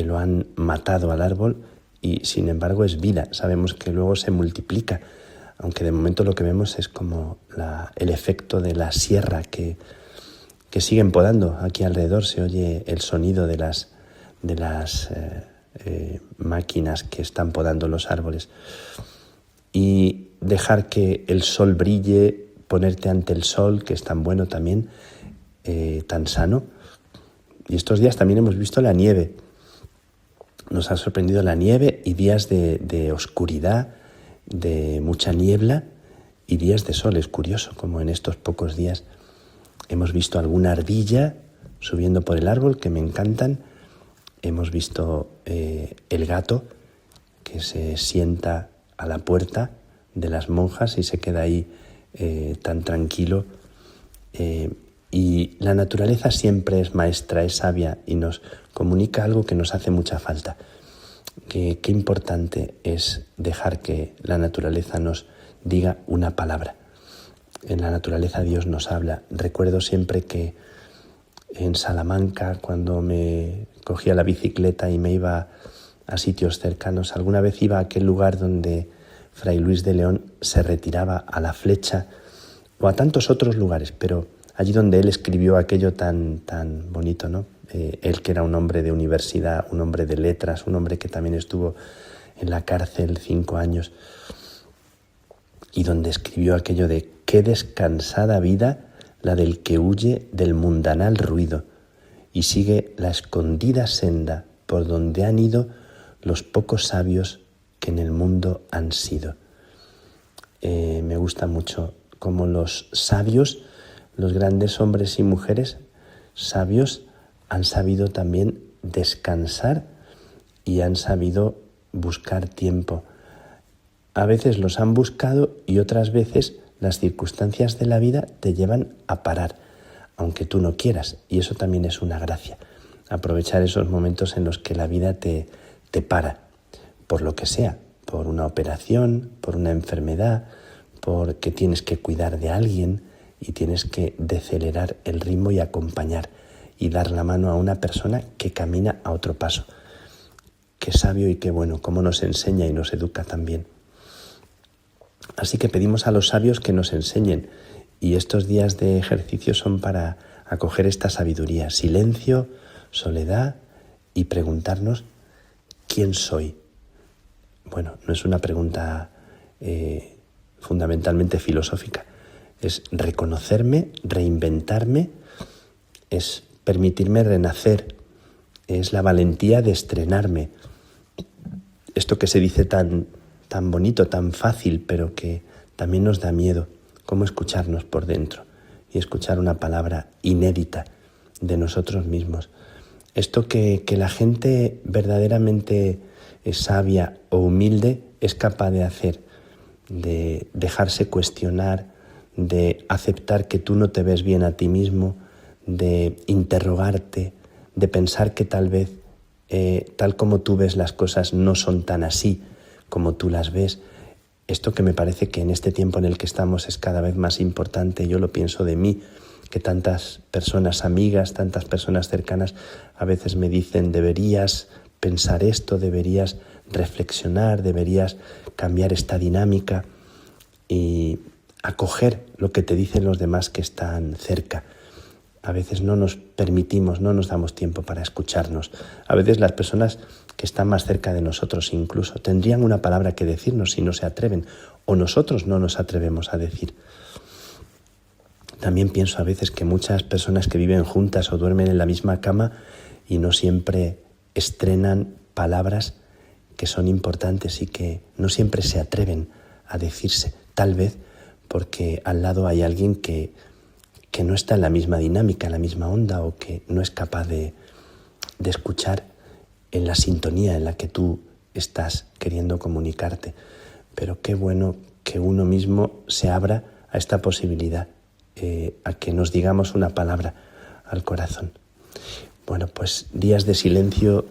[SPEAKER 7] lo han matado al árbol, y sin embargo es vida. Sabemos que luego se multiplica, aunque de momento lo que vemos es como el efecto de la sierra que siguen podando. Aquí alrededor se oye el sonido de las máquinas que están podando los árboles. Y dejar que el sol brille, ponerte ante el sol, que es tan bueno también, tan sano. Y estos días también hemos visto la nieve. Nos ha sorprendido la nieve, y días de oscuridad, de mucha niebla, y días de sol. Es curioso como en estos pocos días hemos visto alguna ardilla subiendo por el árbol, que me encantan. Hemos visto el gato que se sienta a la puerta de las monjas y se queda ahí tan tranquilo. Y la naturaleza siempre es maestra, es sabia, y nos comunica algo que nos hace mucha falta. Qué importante es dejar que la naturaleza nos diga una palabra. En la naturaleza Dios nos habla. Recuerdo siempre que en Salamanca, cuando me cogía la bicicleta y me iba a sitios cercanos. Alguna vez iba a aquel lugar donde Fray Luis de León se retiraba a la Flecha o a tantos otros lugares, pero allí donde él escribió aquello tan bonito, ¿no? Él que era un hombre de universidad, un hombre de letras, un hombre que también estuvo en la cárcel 5 años y donde escribió aquello de qué descansada vida la del que huye del mundanal ruido y sigue la escondida senda por donde han ido los pocos sabios que en el mundo han sido. Me gusta mucho cómo los sabios, los grandes hombres y mujeres sabios, han sabido también descansar y han sabido buscar tiempo. A veces los han buscado y otras veces las circunstancias de la vida te llevan a parar, aunque tú no quieras, y eso también es una gracia. Aprovechar esos momentos en los que la vida te para, por lo que sea, por una operación, por una enfermedad, porque tienes que cuidar de alguien y tienes que decelerar el ritmo y acompañar y dar la mano a una persona que camina a otro paso. Qué sabio y qué bueno, cómo nos enseña y nos educa también. Así que pedimos a los sabios que nos enseñen y estos días de ejercicio son para acoger esta sabiduría, silencio, soledad y preguntarnos ¿quién soy? Bueno, no es una pregunta fundamentalmente filosófica, es reconocerme, reinventarme, es permitirme renacer, es la valentía de estrenarme. Esto que se dice tan bonito, tan fácil, pero que también nos da miedo, cómo escucharnos por dentro y escuchar una palabra inédita de nosotros mismos. Esto que la gente verdaderamente sabia o humilde es capaz de hacer, de dejarse cuestionar, de aceptar que tú no te ves bien a ti mismo, de interrogarte, de pensar que tal vez tal como tú ves las cosas no son tan así como tú las ves. Esto que me parece que en este tiempo en el que estamos es cada vez más importante. Yo lo pienso de mí, que tantas personas amigas, tantas personas cercanas a veces me dicen deberías pensar esto, deberías reflexionar, deberías cambiar esta dinámica y acoger lo que te dicen los demás que están cerca. A veces no nos permitimos, no nos damos tiempo para escucharnos. A veces las personas que están más cerca de nosotros incluso tendrían una palabra que decirnos si no se atreven, o nosotros no nos atrevemos a decir. También pienso a veces que muchas personas que viven juntas o duermen en la misma cama y no siempre estrenan palabras que son importantes y que no siempre se atreven a decirse, tal vez porque al lado hay alguien que no está en la misma dinámica, en la misma onda, o que no es capaz de escuchar en la sintonía en la que tú estás queriendo comunicarte. Pero qué bueno que uno mismo se abra a esta posibilidad, a que nos digamos una palabra al corazón. Bueno, pues días de silencio,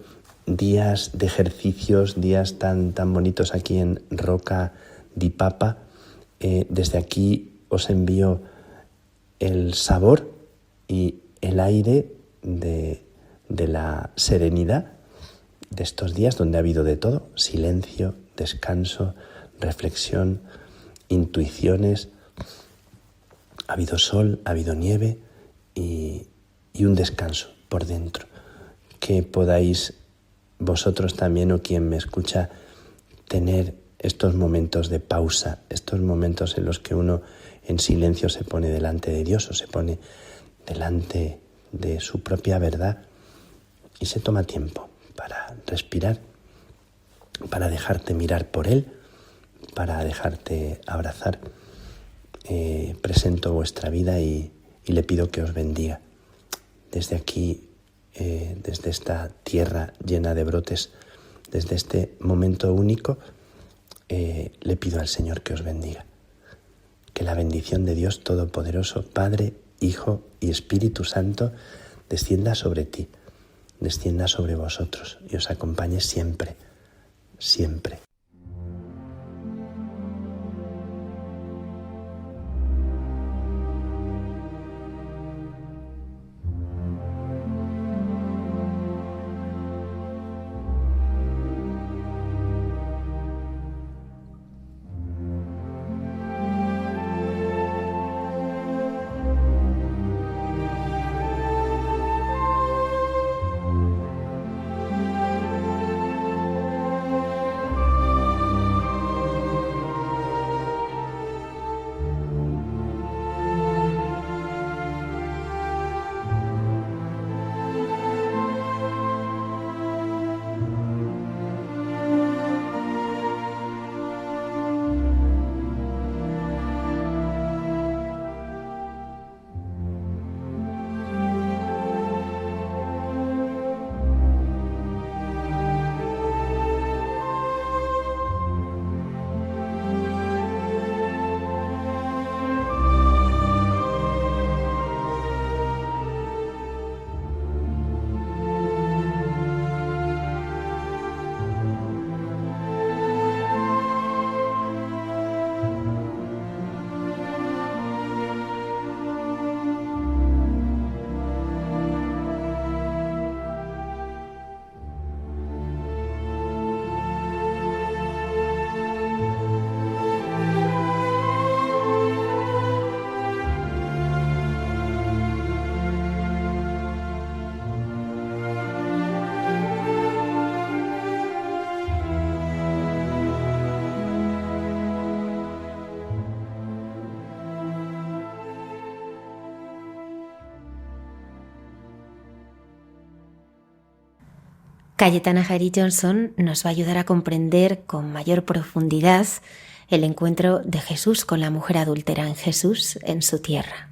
[SPEAKER 7] días de ejercicios, días tan bonitos aquí en Roca di Papa. Desde aquí os envío el sabor y el aire de la serenidad de estos días donde ha habido de todo: silencio, descanso, reflexión, intuiciones. Ha habido sol, ha habido nieve y un descanso por dentro. Que podáis vosotros también, o quien me escucha, tener estos momentos de pausa, estos momentos en los que uno en silencio se pone delante de Dios o se pone delante de su propia verdad y se toma tiempo para respirar, para dejarte mirar por Él, para dejarte abrazar. Presento vuestra vida y le pido que os bendiga. Desde aquí, desde esta tierra llena de brotes, desde este momento único, le pido al Señor que os bendiga. Que la bendición de Dios Todopoderoso, Padre, Hijo y Espíritu Santo, descienda sobre ti, descienda sobre vosotros y os acompañe siempre, siempre.
[SPEAKER 3] Cayetana Jairi Johnson nos va a ayudar a comprender con mayor profundidad el encuentro de Jesús con la mujer adúltera en Jesús en su tierra.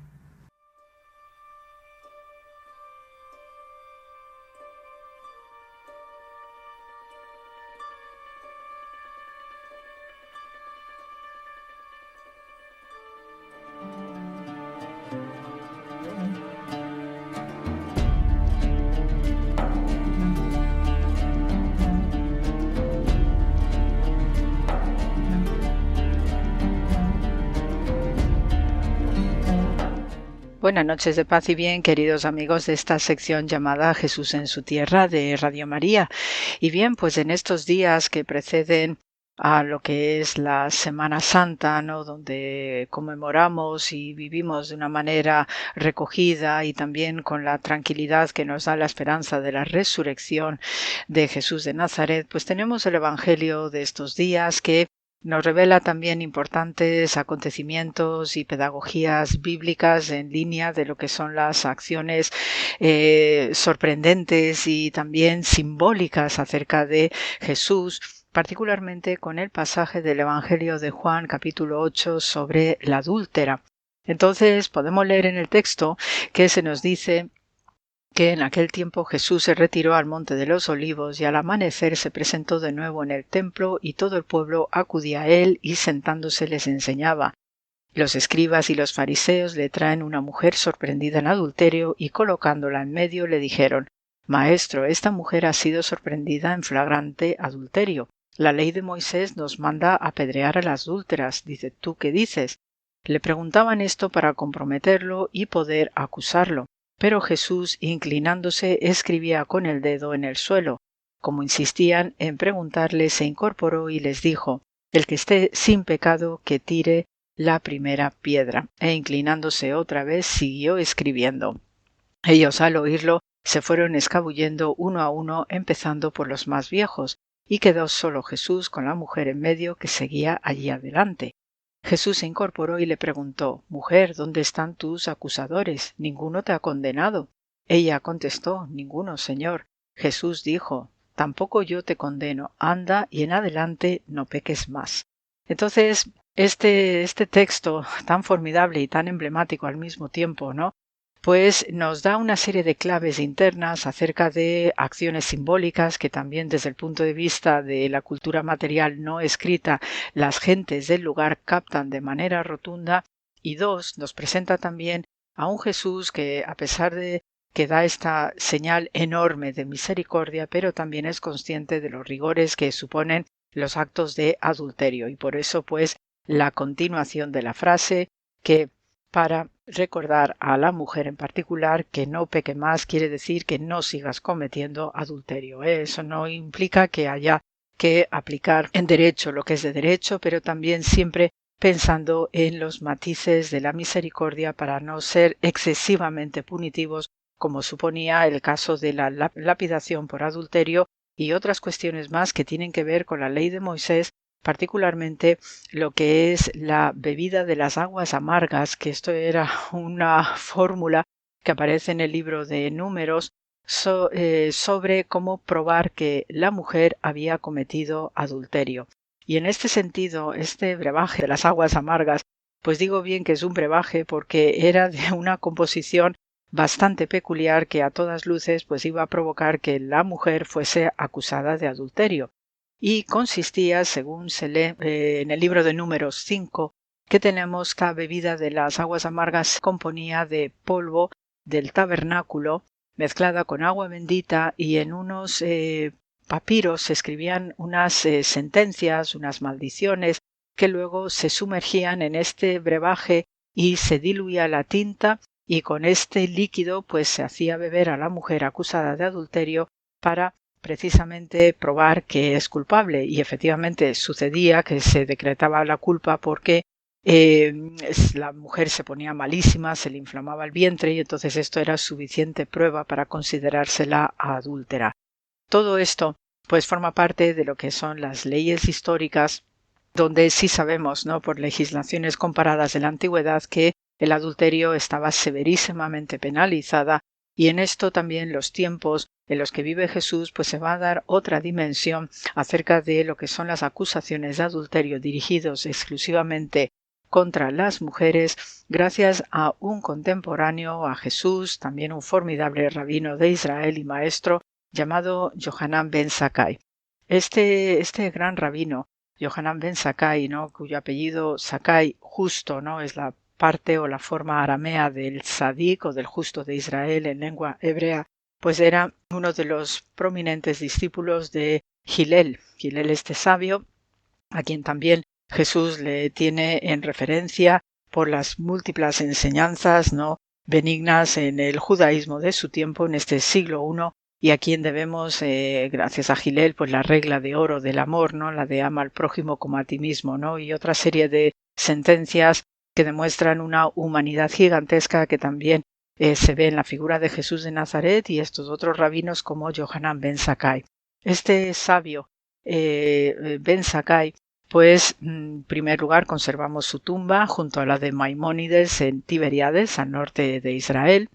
[SPEAKER 8] Buenas noches de paz y bien, queridos amigos de esta sección llamada Jesús en su tierra de Radio María. Y bien, pues en estos días que preceden a lo que es la Semana Santa, ¿no?, donde conmemoramos y vivimos de una manera recogida y también con la tranquilidad que nos da la esperanza de la resurrección de Jesús de Nazaret, pues tenemos el Evangelio de estos días que nos revela también importantes acontecimientos y pedagogías bíblicas en línea de lo que son las acciones sorprendentes y también simbólicas acerca de Jesús, particularmente con el pasaje del Evangelio de Juan, capítulo 8, sobre la adúltera. Entonces podemos leer en el texto que se nos dice que en aquel tiempo Jesús se retiró al monte de los olivos y al amanecer se presentó de nuevo en el templo y todo el pueblo acudía a él y sentándose les enseñaba. Los escribas y los fariseos le traen una mujer sorprendida en adulterio y colocándola en medio le dijeron: Maestro, esta mujer ha sido sorprendida en flagrante adulterio. La ley de Moisés nos manda apedrear a las adúlteras. Dice, ¿tú qué dices? Le preguntaban esto para comprometerlo y poder acusarlo. Pero Jesús, inclinándose, escribía con el dedo en el suelo. Como insistían en preguntarle, se incorporó y les dijo: El que esté sin pecado, que tire la primera piedra. E inclinándose otra vez, siguió escribiendo. Ellos, al oírlo, se fueron escabullendo uno a uno, empezando por los más viejos, y quedó solo Jesús con la mujer en medio que seguía allí adelante. Jesús se incorporó y le preguntó: Mujer, ¿dónde están tus acusadores? ¿Ninguno te ha condenado? Ella contestó: Ninguno, Señor. Jesús dijo: Tampoco yo te condeno. Anda y en adelante no peques más. Entonces, este texto tan formidable y tan emblemático al mismo tiempo, ¿no?, pues nos da una serie de claves internas acerca de acciones simbólicas que también desde el punto de vista de la cultura material no escrita las gentes del lugar captan de manera rotunda. Y dos, nos presenta también a un Jesús que, a pesar de que da esta señal enorme de misericordia, pero también es consciente de los rigores que suponen los actos de adulterio. Y por eso, pues, la continuación de la frase que, para recordar a la mujer en particular que no peque más, quiere decir que no sigas cometiendo adulterio. Eso no implica que haya que aplicar en derecho lo que es de derecho, pero también siempre pensando en los matices de la misericordia para no ser excesivamente punitivos, como suponía el caso de la lapidación por adulterio y otras cuestiones más que tienen que ver con la ley de Moisés, particularmente lo que es la bebida de las aguas amargas, que esto era una fórmula que aparece en el libro de Números sobre cómo probar que la mujer había cometido adulterio. Y en este sentido, este brebaje de las aguas amargas, pues digo bien que es un brebaje porque era de una composición bastante peculiar que a todas luces pues iba a provocar que la mujer fuese acusada de adulterio. Y consistía, según se lee en el libro de Números 5, que tenemos que la bebida de las aguas amargas se componía de polvo del tabernáculo mezclada con agua bendita, y en unos papiros se escribían unas sentencias, unas maldiciones, que luego se sumergían en este brebaje y se diluía la tinta, y con este líquido pues se hacía beber a la mujer acusada de adulterio para precisamente probar que es culpable. Y efectivamente sucedía que se decretaba la culpa porque la mujer se ponía malísima, se le inflamaba el vientre, y entonces esto era suficiente prueba para considerársela adúltera. Todo esto pues forma parte de lo que son las leyes históricas, donde sí sabemos, ¿no?, por legislaciones comparadas de la antigüedad, que el adulterio estaba severísimamente penalizada, Y en esto también los tiempos en los que vive Jesús, pues se va a dar otra dimensión acerca de lo que son las acusaciones de adulterio dirigidos exclusivamente contra las mujeres, gracias a un contemporáneo, a Jesús, también un formidable rabino de Israel y maestro, llamado Yohanan ben Zakkai. Este gran rabino, Yohanan ben Zakkai, ¿no?, cuyo apellido Zakkai, justo, ¿no?, es la parte o la forma aramea del Tzadik o del justo de Israel en lengua hebrea, pues era uno de los prominentes discípulos de Hillel, este sabio, a quien también Jesús le tiene en referencia por las múltiples enseñanzas, ¿no?, benignas en el judaísmo de su tiempo, en este siglo I, y a quien debemos, gracias a Hillel, pues la regla de oro del amor, ¿no?, la de ama al prójimo como a ti mismo, ¿no?, y otra serie de sentencias que demuestran una humanidad gigantesca que también se ve en la figura de Jesús de Nazaret y estos otros rabinos como Yohanan ben Zakkai. Este sabio ben Zakkai, pues en primer lugar conservamos su tumba junto a la de Maimónides en Tiberíades, al norte de Israel,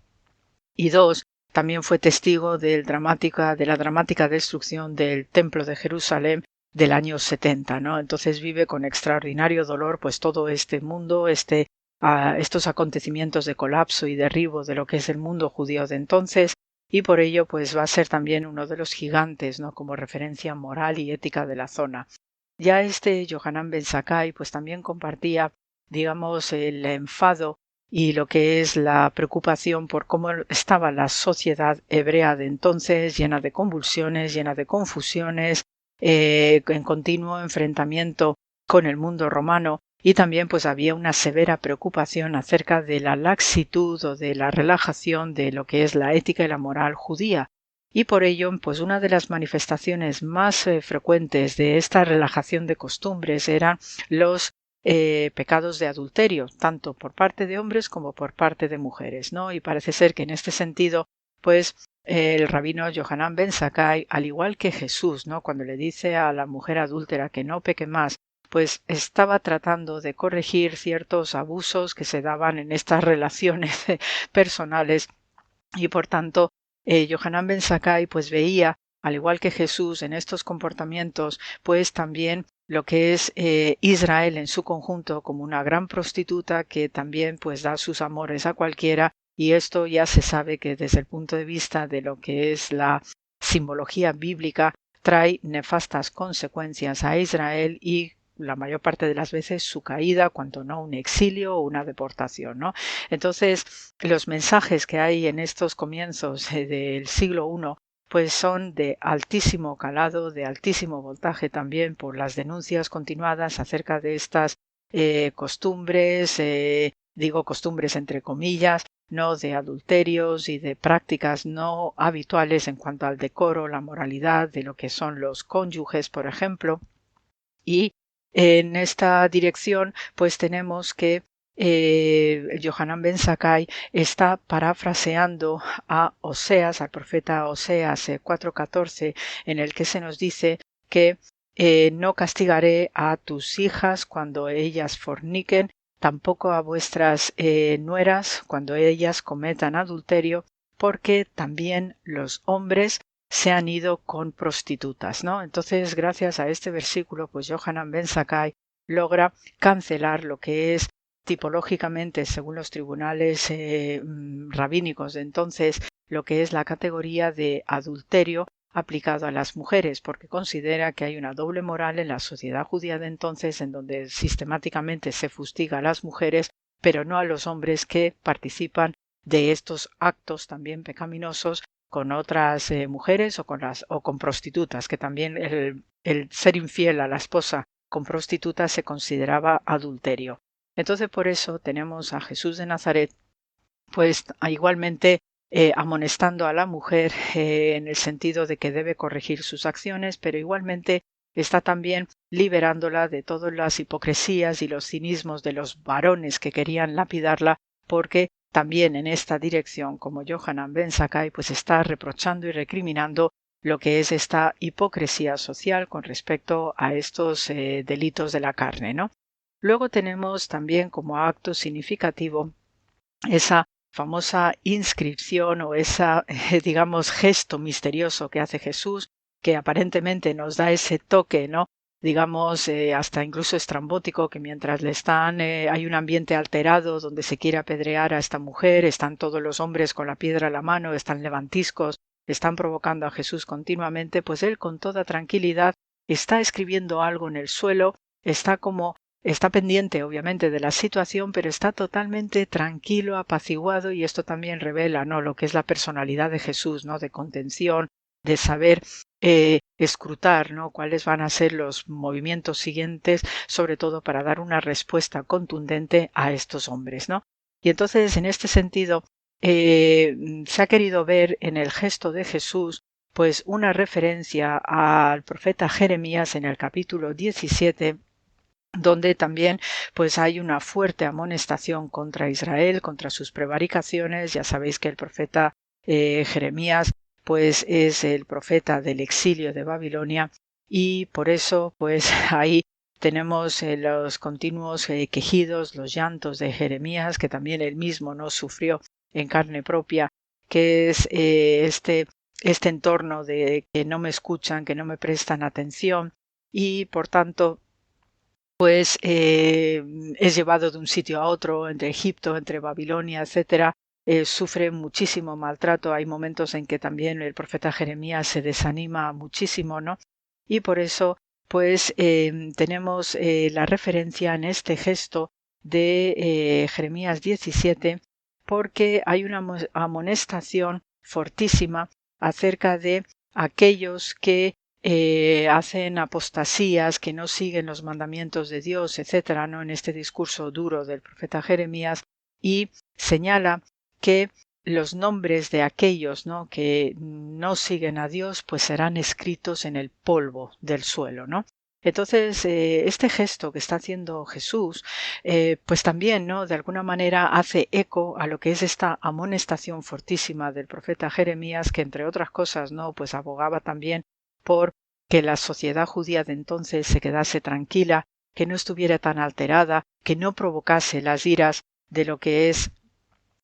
[SPEAKER 8] y dos, también fue testigo de la dramática destrucción del Templo de Jerusalén del año 70, ¿no? Entonces vive con extraordinario dolor pues todo este mundo, estos acontecimientos de colapso y derribo de lo que es el mundo judío de entonces, y por ello pues va a ser también uno de los gigantes, ¿no?, como referencia moral y ética de la zona. Ya Yohanan ben Zakkai pues también compartía, digamos, el enfado y lo que es la preocupación por cómo estaba la sociedad hebrea de entonces, llena de convulsiones, llena de confusiones, en continuo enfrentamiento con el mundo romano, y también pues había una severa preocupación acerca de la laxitud o de la relajación de lo que es la ética y la moral judía. Y por ello, pues una de las manifestaciones más frecuentes de esta relajación de costumbres eran los pecados de adulterio, tanto por parte de hombres como por parte de mujeres, ¿no? Y parece ser que en este sentido, pues el rabino Yohanan ben Zakkai, al igual que Jesús, ¿no?, cuando le dice a la mujer adúltera que no peque más, pues estaba tratando de corregir ciertos abusos que se daban en estas relaciones personales, y por tanto Yohanan ben Zakkai pues veía, al igual que Jesús, en estos comportamientos, pues también lo que es Israel en su conjunto como una gran prostituta que también pues da sus amores a cualquiera, y esto ya se sabe que desde el punto de vista de lo que es la simbología bíblica trae nefastas consecuencias a Israel y la mayor parte de las veces su caída, cuanto no un exilio o una deportación, ¿no? Entonces, los mensajes que hay en estos comienzos del siglo I pues son de altísimo calado, de altísimo voltaje también por las denuncias continuadas acerca de estas costumbres, digo costumbres entre comillas, no, de adulterios y de prácticas no habituales en cuanto al decoro, la moralidad de lo que son los cónyuges, por ejemplo. Y en esta dirección pues tenemos que Yohanan ben Zakkai está parafraseando a Oseas, al profeta Oseas 4:14, en el que se nos dice que no castigaré a tus hijas cuando ellas forniquen, tampoco a vuestras nueras cuando ellas cometan adulterio, porque también los hombres se han ido con prostitutas, ¿no? Entonces, gracias a este versículo, pues Yohanan ben Zakkai logra cancelar lo que es tipológicamente, según los tribunales rabínicos de entonces, lo que es la categoría de adulterio aplicado a las mujeres, porque considera que hay una doble moral en la sociedad judía de entonces, en donde sistemáticamente se fustiga a las mujeres, pero no a los hombres que participan de estos actos también pecaminosos con otras mujeres o con prostitutas, que también el ser infiel a la esposa con prostitutas se consideraba adulterio. Entonces por eso tenemos a Jesús de Nazaret pues igualmente amonestando a la mujer en el sentido de que debe corregir sus acciones, pero igualmente está también liberándola de todas las hipocresías y los cinismos de los varones que querían lapidarla, porque también en esta dirección, como Yohanan ben Zakkai, pues está reprochando y recriminando lo que es esta hipocresía social con respecto a estos delitos de la carne, ¿no? Luego tenemos también como acto significativo esa famosa inscripción o esa, digamos, gesto misterioso que hace Jesús, que aparentemente nos da ese toque, ¿no? Digamos, hasta incluso estrambótico, que mientras hay un ambiente alterado donde se quiere apedrear a esta mujer, están todos los hombres con la piedra a la mano, están levantiscos, están provocando a Jesús continuamente, pues él con toda tranquilidad está escribiendo algo en el suelo, está pendiente obviamente de la situación, pero está totalmente tranquilo, apaciguado, y esto también revela, ¿no?, lo que es la personalidad de Jesús, ¿no?, de contención, de saber escrutar, ¿no?, cuáles van a ser los movimientos siguientes, sobre todo para dar una respuesta contundente a estos hombres, ¿no? Y entonces, en este sentido, se ha querido ver en el gesto de Jesús pues una referencia al profeta Jeremías en el capítulo 17, donde también pues hay una fuerte amonestación contra Israel, contra sus prevaricaciones. Ya sabéis que el profeta Jeremías pues es el profeta del exilio de Babilonia, y por eso pues ahí tenemos los continuos quejidos, los llantos de Jeremías, que también él mismo no sufrió en carne propia, que es este entorno de que no me escuchan, que no me prestan atención, y por tanto pues es llevado de un sitio a otro, entre Egipto, entre Babilonia, etcétera. Sufre muchísimo maltrato. Hay momentos en que también el profeta Jeremías se desanima muchísimo, ¿no? Y por eso pues tenemos la referencia en este gesto de Jeremías 17, porque hay una amonestación fortísima acerca de aquellos que hacen apostasías, que no siguen los mandamientos de Dios, etcétera, ¿no?, en este discurso duro del profeta Jeremías, y señala que los nombres de aquellos, ¿no?, que no siguen a Dios, pues serán escritos en el polvo del suelo, ¿no? Entonces, este gesto que está haciendo Jesús, pues también, ¿no?, de alguna manera hace eco a lo que es esta amonestación fortísima del profeta Jeremías, que entre otras cosas, ¿no?, pues abogaba también por que la sociedad judía de entonces se quedase tranquila, que no estuviera tan alterada, que no provocase las iras de lo que es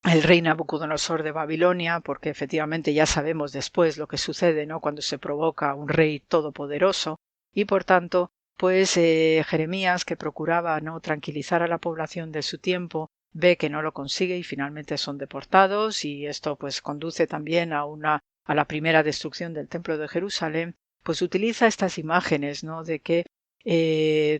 [SPEAKER 8] el rey Nabucodonosor de Babilonia, porque efectivamente ya sabemos después lo que sucede, ¿no?, cuando se provoca un rey todopoderoso. Y por tanto, pues Jeremías, que procuraba, ¿no?, tranquilizar a la población de su tiempo, ve que no lo consigue y finalmente son deportados, y esto pues conduce también a la primera destrucción del templo de Jerusalén. Pues utiliza estas imágenes, ¿no?, de que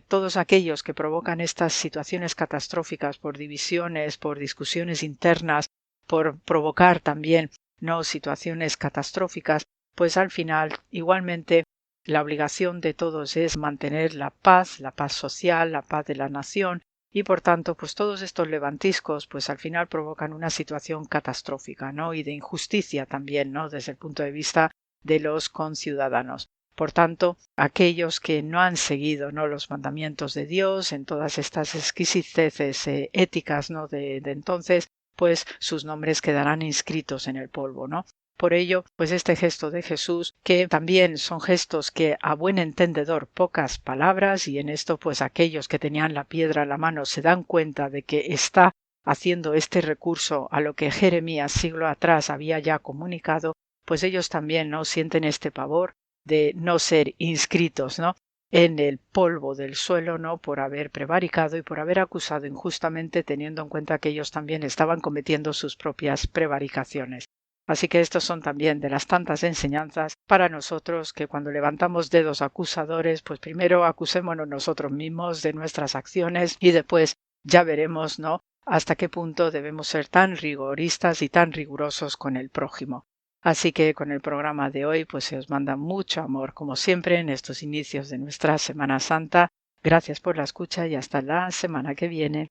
[SPEAKER 8] todos aquellos que provocan estas situaciones catastróficas por divisiones, por discusiones internas, por provocar también, ¿no?, situaciones catastróficas, pues al final igualmente la obligación de todos es mantener la paz social, la paz de la nación, y por tanto pues todos estos levantiscos pues al final provocan una situación catastrófica, ¿no?, y de injusticia también, ¿no?, desde el punto de vista de los conciudadanos. Por tanto, aquellos que no han seguido, ¿no?, los mandamientos de Dios en todas estas exquisiteces éticas, ¿no?, de entonces, pues sus nombres quedarán inscritos en el polvo, ¿no? Por ello, pues este gesto de Jesús, que también son gestos que a buen entendedor pocas palabras, y en esto pues aquellos que tenían la piedra a la mano se dan cuenta de que está haciendo este recurso a lo que Jeremías siglo atrás había ya comunicado, pues ellos también, ¿no?, sienten este pavor de no ser inscritos, ¿no?, en el polvo del suelo, ¿no?, por haber prevaricado y por haber acusado injustamente, teniendo en cuenta que ellos también estaban cometiendo sus propias prevaricaciones. Así que estos son también de las tantas enseñanzas para nosotros, que cuando levantamos dedos acusadores, pues primero acusémonos nosotros mismos de nuestras acciones y después ya veremos, ¿no?, hasta qué punto debemos ser tan rigoristas y tan rigurosos con el prójimo. Así que con el programa de hoy pues se os manda mucho amor, como siempre, en estos inicios de nuestra Semana Santa. Gracias por la escucha y hasta la semana que viene.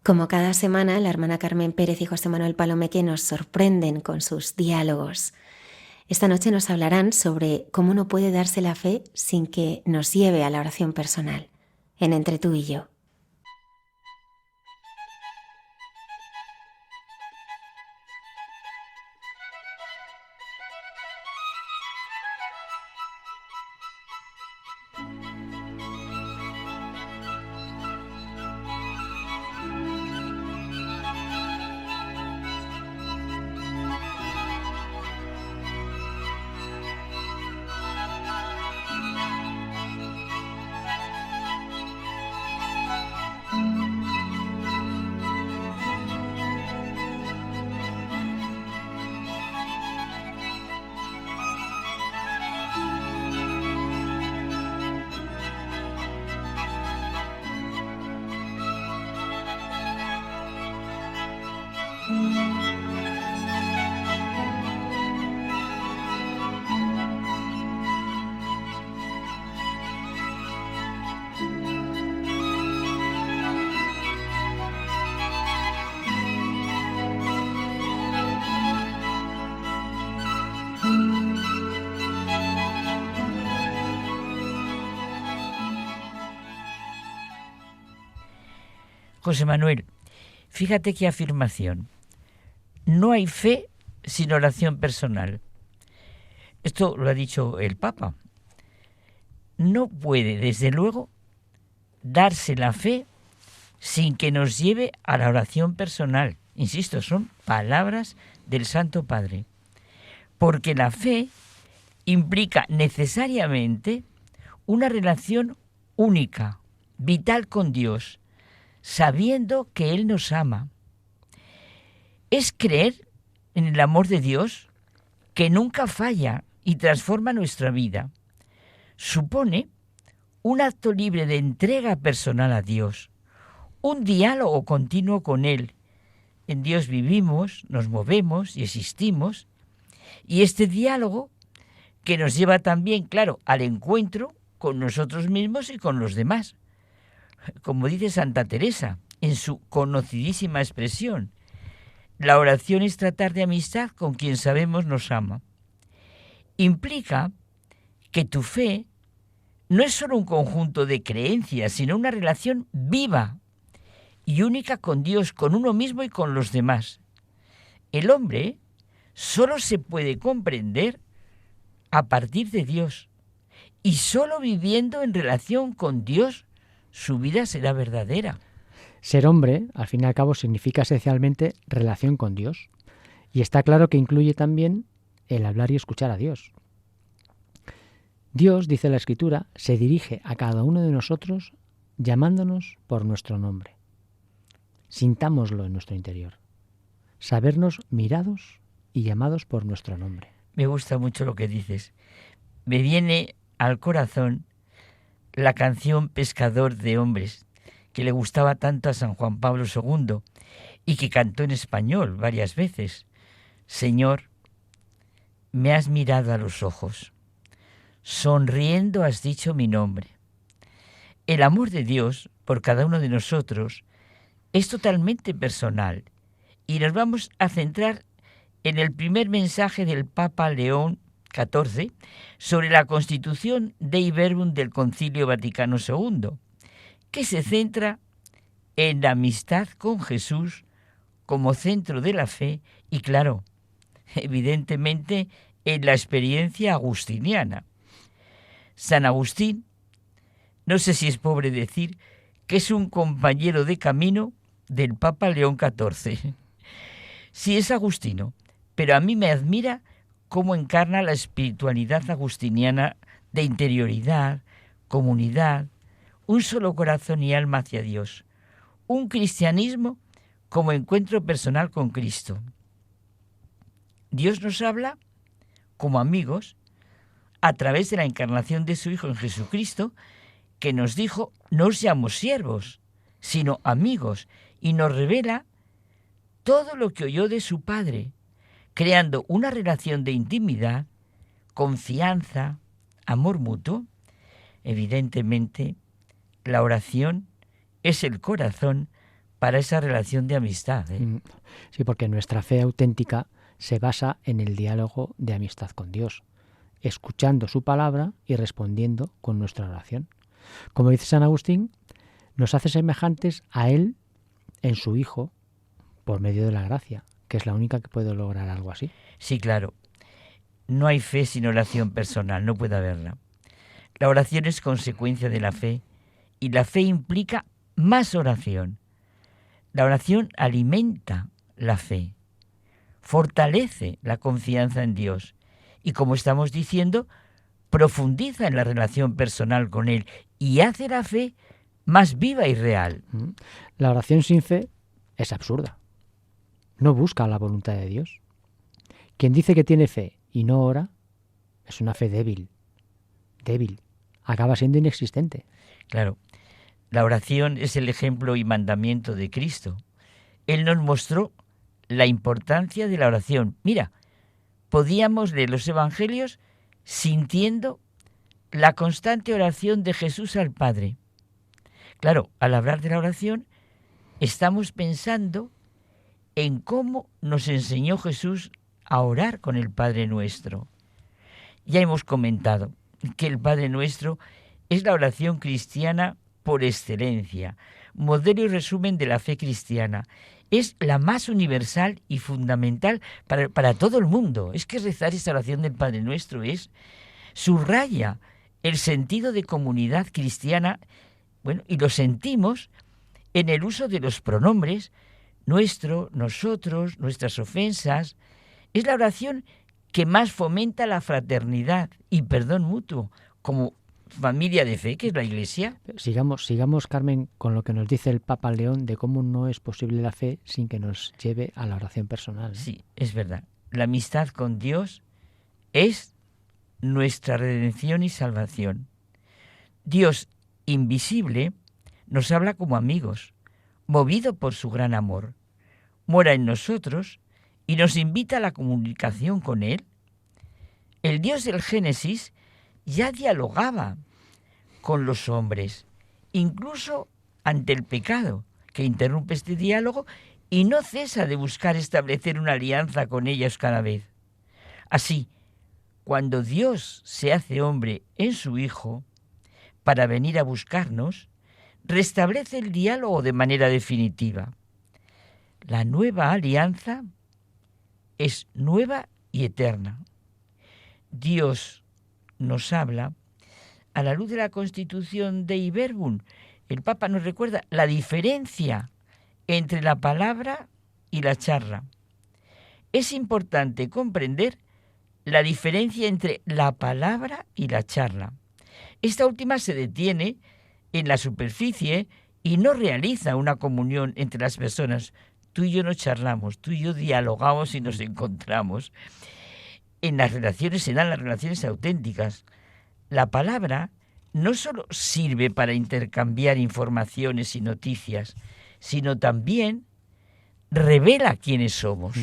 [SPEAKER 3] Como cada semana, la hermana Carmen Pérez y José Manuel Palomeque nos sorprenden con sus diálogos. Esta noche nos hablarán sobre cómo no puede darse la fe sin que nos lleve a la oración personal, en Entre tú y yo.
[SPEAKER 9] José Manuel, fíjate qué afirmación. No hay fe sin oración personal. Esto lo ha dicho el Papa. No puede, desde luego, darse la fe sin que nos lleve a la oración personal. Insisto, son palabras del Santo Padre. Porque la fe implica necesariamente una relación única, vital con Dios, sabiendo que Él nos ama. Es creer en el amor de Dios que nunca falla y transforma nuestra vida. Supone un acto libre de entrega personal a Dios, un diálogo continuo con Él. En Dios vivimos, nos movemos y existimos, y este diálogo que nos lleva también, claro, al encuentro con nosotros mismos y con los demás. Como dice Santa Teresa en su conocidísima expresión, la oración es tratar de amistad con quien sabemos nos ama. Implica que tu fe no es solo un conjunto de creencias, sino una relación viva y única con Dios, con uno mismo y con los demás. El hombre solo se puede comprender a partir de Dios, y solo viviendo en relación con Dios su vida será verdadera.
[SPEAKER 10] Ser hombre, al fin y al cabo, significa esencialmente relación con Dios. Y está claro que incluye también el hablar y escuchar a Dios. Dios, dice la Escritura, se dirige a cada uno de nosotros llamándonos por nuestro nombre. Sintámoslo en nuestro interior. Sabernos mirados y llamados por nuestro nombre.
[SPEAKER 9] Me gusta mucho lo que dices. Me viene al corazón la canción Pescador de Hombres, que le gustaba tanto a San Juan Pablo II y que cantó en español varias veces. Señor, me has mirado a los ojos, sonriendo has dicho mi nombre. El amor de Dios por cada uno de nosotros es totalmente personal y nos vamos a centrar en el primer mensaje del Papa León XIV sobre la Constitución Dei Verbum del Concilio Vaticano II, que se centra en la amistad con Jesús como centro de la fe y, claro, evidentemente en la experiencia agustiniana. San Agustín, no sé si es pobre decir que es un compañero de camino del Papa León XIV. Sí, es agustino, pero a mí me admira cómo encarna la espiritualidad agustiniana de interioridad, comunidad, un solo corazón y alma hacia Dios, un cristianismo como encuentro personal con Cristo. Dios nos habla como amigos a través de la encarnación de su Hijo en Jesucristo, que nos dijo, no os llamo siervos, sino amigos, y nos revela todo lo que oyó de su Padre, creando una relación de intimidad, confianza, amor mutuo. Evidentemente, la oración es el corazón para esa relación de amistad.
[SPEAKER 10] Sí, porque nuestra fe auténtica se basa en el diálogo de amistad con Dios, escuchando su palabra y respondiendo con nuestra oración. Como dice San Agustín, nos hace semejantes a Él en su Hijo por medio de la gracia, que es la única que puede lograr algo así.
[SPEAKER 9] Sí, claro. No hay fe sin oración personal, no puede haberla. La oración es consecuencia de la fe y la fe implica más oración. La oración alimenta la fe, fortalece la confianza en Dios y, como estamos diciendo, profundiza en la relación personal con Él y hace la fe más viva y real.
[SPEAKER 10] La oración sin fe es absurda. No busca la voluntad de Dios. Quien dice que tiene fe y no ora es una fe débil. Acaba siendo inexistente.
[SPEAKER 9] Claro, la oración es el ejemplo y mandamiento de Cristo. Él nos mostró la importancia de la oración. Mira, podíamos leer los evangelios sintiendo la constante oración de Jesús al Padre. Claro, al hablar de la oración, estamos pensando en cómo nos enseñó Jesús a orar con el Padre Nuestro. Ya hemos comentado que el Padre Nuestro es la oración cristiana por excelencia, modelo y resumen de la fe cristiana. Es la más universal y fundamental para todo el mundo. Es que rezar esta oración del Padre Nuestro subraya el sentido de comunidad cristiana, y lo sentimos en el uso de los pronombres nuestro, nosotros, nuestras ofensas. Es la oración que más fomenta la fraternidad y perdón mutuo como familia de fe, que es la Iglesia.
[SPEAKER 10] Sigamos, Carmen, con lo que nos dice el Papa León de cómo no es posible la fe sin que nos lleve a la oración personal.
[SPEAKER 9] Sí, es verdad. La amistad con Dios es nuestra redención y salvación. Dios invisible nos habla como amigos, movido por su gran amor. Mora en nosotros y nos invita a la comunicación con Él. El Dios del Génesis ya dialogaba con los hombres, incluso ante el pecado, que interrumpe este diálogo y no cesa de buscar establecer una alianza con ellos cada vez. Así, cuando Dios se hace hombre en su Hijo, para venir a buscarnos, restablece el diálogo de manera definitiva. La nueva alianza es nueva y eterna. Dios nos habla a la luz de la Constitución Dei Verbum. El Papa nos recuerda la diferencia entre la palabra y la charla. Es importante comprender la diferencia entre la palabra y la charla. Esta última se detiene en la superficie y no realiza una comunión entre las personas. Tú y yo no charlamos, tú y yo dialogamos y nos encontramos. En las relaciones se dan las relaciones auténticas. La palabra no solo sirve para intercambiar informaciones y noticias, sino también revela quiénes somos.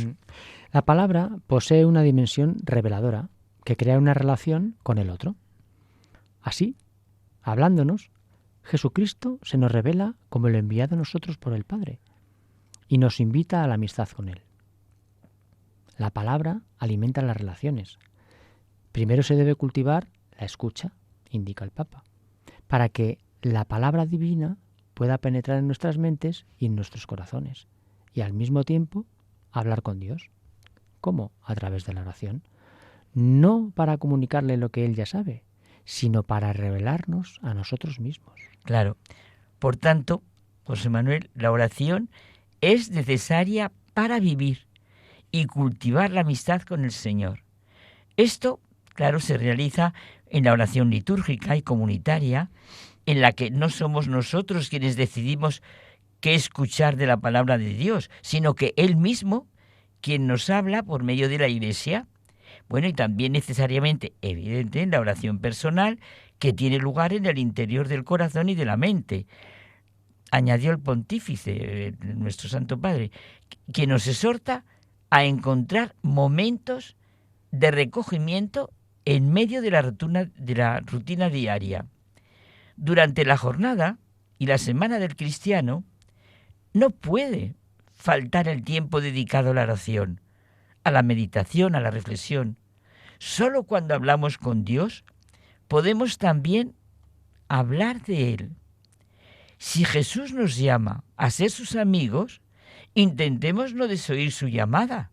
[SPEAKER 10] La palabra posee una dimensión reveladora que crea una relación con el otro. Así, hablándonos, Jesucristo se nos revela como el enviado a nosotros por el Padre y nos invita a la amistad con Él. La palabra alimenta las relaciones. Primero se debe cultivar la escucha, indica el Papa, para que la palabra divina pueda penetrar en nuestras mentes y en nuestros corazones y al mismo tiempo hablar con Dios. ¿Cómo? A través de la oración. No para comunicarle lo que Él ya sabe, sino para revelarnos a nosotros mismos.
[SPEAKER 9] Claro. Por tanto, José Manuel, la oración es necesaria para vivir y cultivar la amistad con el Señor. Esto, claro, se realiza en la oración litúrgica y comunitaria, en la que no somos nosotros quienes decidimos qué escuchar de la palabra de Dios, sino que Él mismo, quien nos habla por medio de la Iglesia. Bueno, y también necesariamente, evidente, en la oración personal, que tiene lugar en el interior del corazón y de la mente. Añadió el pontífice, nuestro Santo Padre, que nos exhorta a encontrar momentos de recogimiento en medio de la rutina diaria. Durante la jornada y la semana del cristiano, No puede faltar el tiempo dedicado a la oración, a la meditación, a la reflexión. Solo cuando hablamos con Dios podemos también hablar de Él. Si Jesús nos llama a ser sus amigos, intentemos no desoír su llamada.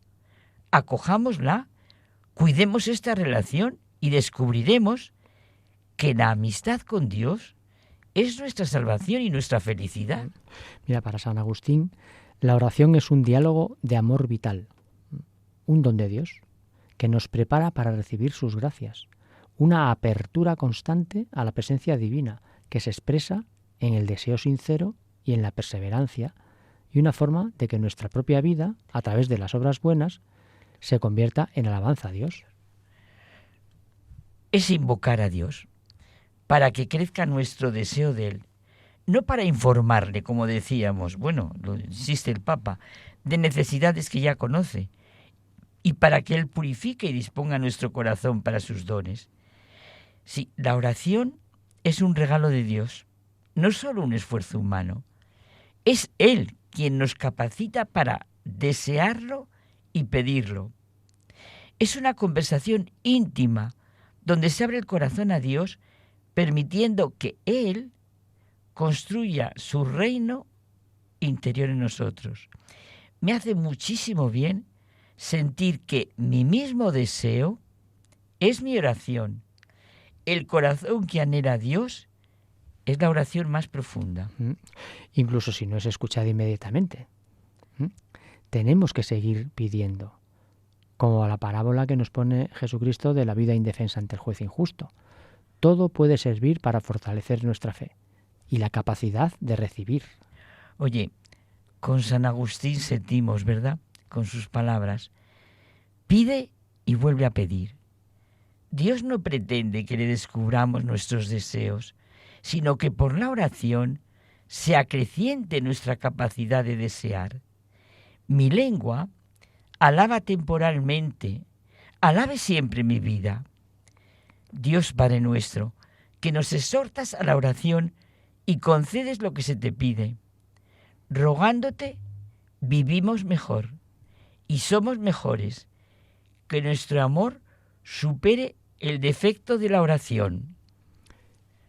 [SPEAKER 9] Acojámosla, cuidemos esta relación y descubriremos que la amistad con Dios es nuestra salvación y nuestra felicidad.
[SPEAKER 10] Mira, para San Agustín, la oración es un diálogo de amor vital, un don de Dios que nos prepara para recibir sus gracias, una apertura constante a la presencia divina que se expresa en el deseo sincero y en la perseverancia, y una forma de que nuestra propia vida, a través de las obras buenas, se convierta en alabanza a Dios.
[SPEAKER 9] Es invocar a Dios para que crezca nuestro deseo de Él, no para informarle, como decíamos, bueno, lo insiste el Papa, de necesidades que ya conoce, y para que Él purifique y disponga nuestro corazón para sus dones. Sí, la oración es un regalo de Dios, no solo un esfuerzo humano. Es Él quien nos capacita para desearlo y pedirlo. Es una conversación íntima donde se abre el corazón a Dios, permitiendo que Él construya su reino interior en nosotros. Me hace muchísimo bien sentir que mi mismo deseo es mi oración. El corazón que anhela a Dios es la oración más profunda.
[SPEAKER 10] Incluso si no es escuchada inmediatamente. Tenemos que seguir pidiendo, como a la parábola que nos pone Jesucristo de la vida indefensa ante el juez injusto. Todo puede servir para fortalecer nuestra fe y la capacidad de recibir.
[SPEAKER 9] Oye, con San Agustín sentimos, ¿verdad?, con sus palabras, pide y vuelve a pedir. Dios no pretende que le descubramos nuestros deseos, sino que por la oración se acreciente nuestra capacidad de desear. Mi lengua alaba temporalmente, alabe siempre mi vida. Dios Padre nuestro, que nos exhortas a la oración y concedes lo que se te pide. Rogándote, vivimos mejor y somos mejores, que nuestro amor supere el defecto de la oración.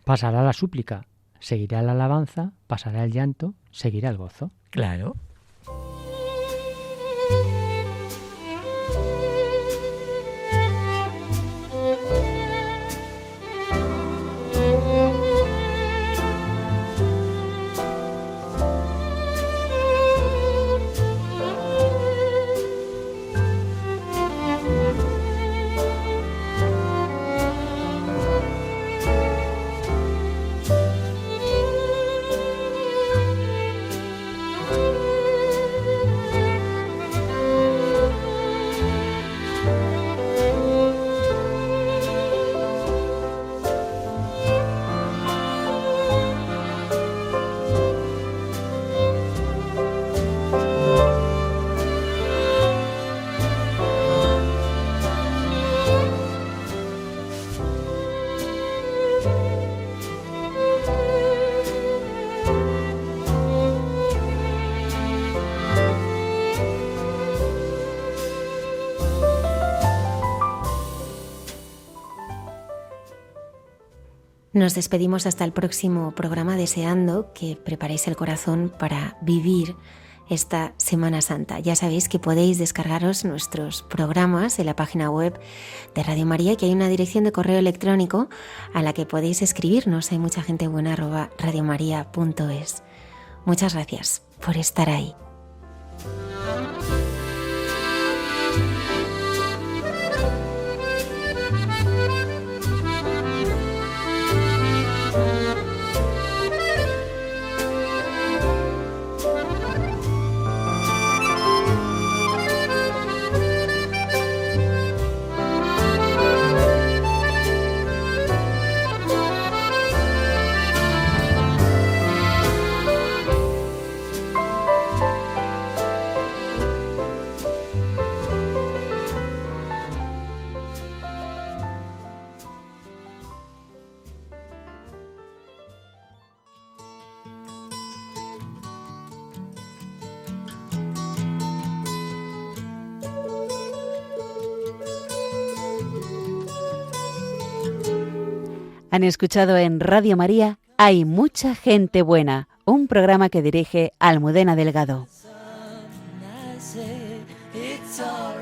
[SPEAKER 10] Pasará la súplica, seguirá la alabanza, pasará el llanto, seguirá el gozo.
[SPEAKER 9] Claro.
[SPEAKER 3] Nos despedimos hasta el próximo programa, deseando que preparéis el corazón para vivir esta Semana Santa. Ya sabéis que podéis descargaros nuestros programas en la página web de Radio María, que hay una dirección de correo electrónico a la que podéis escribirnos. Hay mucha gente buena @radiomaria.es. Muchas gracias por estar ahí.
[SPEAKER 1] Han escuchado en Radio María Hay mucha gente buena, un programa que dirige Almudena Delgado.
[SPEAKER 2] I say it's all